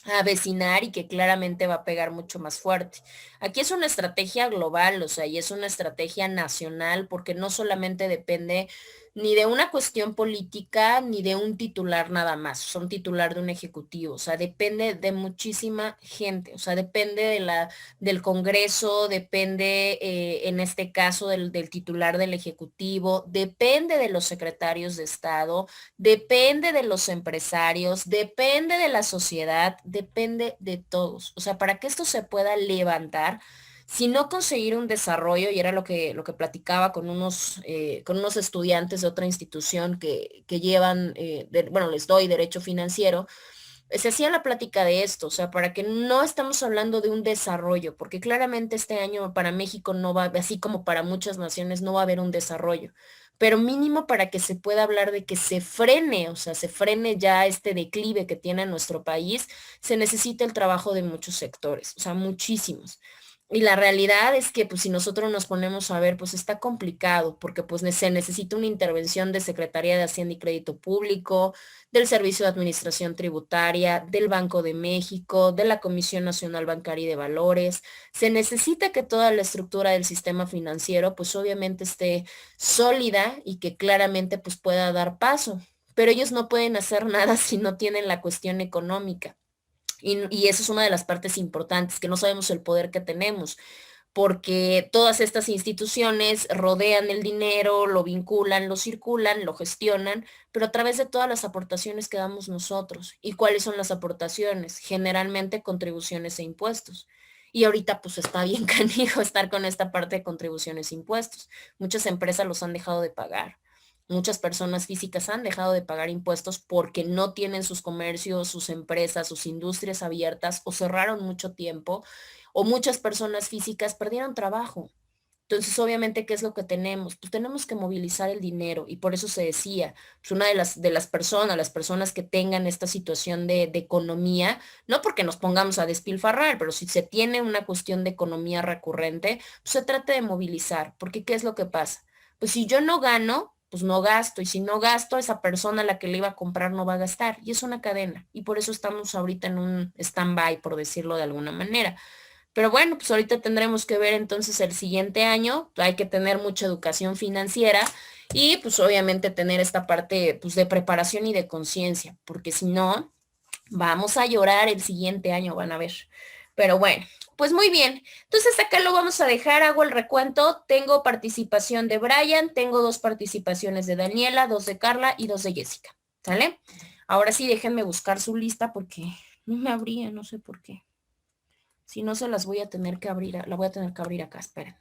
a avecinar y que claramente va a pegar mucho más fuerte. Aquí es una estrategia global, o sea, y es una estrategia nacional porque no solamente depende ni de una cuestión política ni de un titular nada más, son titular de un ejecutivo, o sea, depende de muchísima gente, o sea, depende del Congreso, depende en este caso del titular del ejecutivo, depende de los secretarios de Estado, depende de los empresarios, depende de la sociedad, depende de todos. O sea, para que esto se pueda levantar, si no conseguir un desarrollo, y era lo que platicaba con unos estudiantes de otra institución que llevan, bueno, les doy derecho financiero, se hacía la plática de esto, o sea, para que no estamos hablando de un desarrollo, porque claramente este año para México no va, así como para muchas naciones, no va a haber un desarrollo, pero mínimo para que se pueda hablar de que se frene, o sea, se frene ya este declive que tiene nuestro país, se necesita el trabajo de muchos sectores, o sea, muchísimos. Y la realidad es que pues si nosotros nos ponemos a ver, pues está complicado, porque pues se necesita una intervención de Secretaría de Hacienda y Crédito Público, del Servicio de Administración Tributaria, del Banco de México, de la Comisión Nacional Bancaria y de Valores. Se necesita que toda la estructura del sistema financiero pues obviamente esté sólida y que claramente pues pueda dar paso. Pero ellos no pueden hacer nada si no tienen la cuestión económica. Y eso es una de las partes importantes, que no sabemos el poder que tenemos. porque todas estas instituciones rodean el dinero, lo vinculan, lo circulan, lo gestionan, pero a través de todas las aportaciones que damos nosotros. ¿Y cuáles son las aportaciones? Generalmente contribuciones e impuestos. Y ahorita pues está bien canijo estar con esta parte de contribuciones e impuestos. Muchas empresas los han dejado de pagar. Muchas personas físicas han dejado de pagar impuestos porque no tienen sus comercios, sus empresas, sus industrias abiertas o cerraron mucho tiempo, o muchas personas físicas perdieron trabajo. Entonces, obviamente, ¿qué es lo que tenemos? Pues tenemos que movilizar el dinero y por eso se decía, pues una de las personas que tengan esta situación de economía, no porque nos pongamos a despilfarrar, pero si se tiene una cuestión de economía recurrente, pues se trata de movilizar, porque ¿qué es lo que pasa? Pues si yo no gano, pues no gasto, y si no gasto, esa persona a la que le iba a comprar no va a gastar, y es una cadena, y por eso estamos ahorita en un stand-by, por decirlo de alguna manera. Pero bueno, pues ahorita tendremos que ver entonces el siguiente año, hay que tener mucha educación financiera y pues obviamente tener esta parte pues de preparación y de conciencia, porque si no, vamos a llorar el siguiente año, van a ver. Pero bueno, pues muy bien. Entonces acá lo vamos a dejar, hago el recuento. Tengo participación de Brian, tengo 2 participaciones de Daniela, 2 de Carla y 2 de Jessica. ¿Sale? Ahora sí, déjenme buscar su lista porque no me abría, no sé por qué. Si no, se las voy a tener que abrir, la voy a tener que abrir acá, espérenme.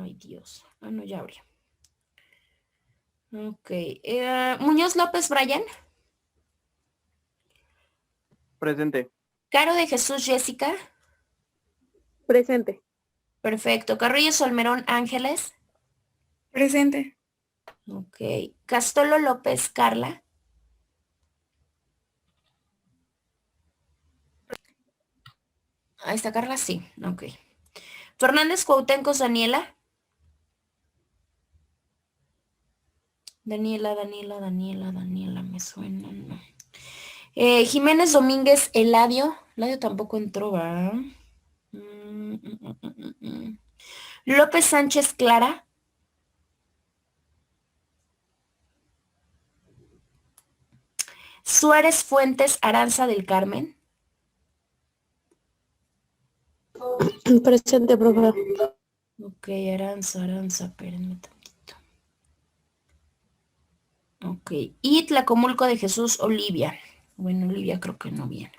Ay, Dios. Ah, no, ya abrió. Ok. Muñoz López, Brian. Presente. Caro de Jesús, Jessica. Presente. Perfecto. Carrillo Solmerón, Ángeles. Presente. Ok. Castolo López, Carla. Ahí está Carla, sí. Ok. Fernández Cuauhtencos, Daniela. Daniela, me suena, no. Jiménez Domínguez, Eladio. Eladio tampoco entró, ¿va? López Sánchez, Clara. Suárez Fuentes, Aranza del Carmen. Presente, profe. Ok, Aranza, espérenme tantito. Ok, y Tlacomulco de Jesús, Olivia. Bueno, Olivia creo que no viene.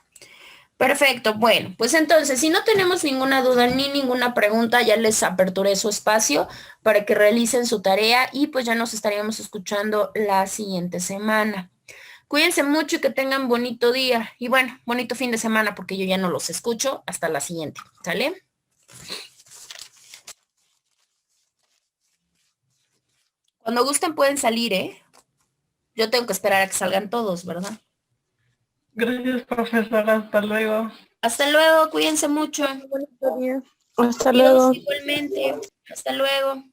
Perfecto, bueno, pues entonces, si no tenemos ninguna duda ni ninguna pregunta, ya les aperturé su espacio para que realicen su tarea y pues ya nos estaríamos escuchando la siguiente semana. Cuídense mucho y que tengan bonito día y bueno, bonito fin de semana porque yo ya no los escucho. Hasta la siguiente, ¿sale? Cuando gusten pueden salir, ¿eh? Yo tengo que esperar a que salgan todos, ¿verdad? Gracias, profesora. Hasta luego. Hasta luego, cuídense mucho. Buenos días. Hasta Adiós, luego. igualmente. Hasta luego.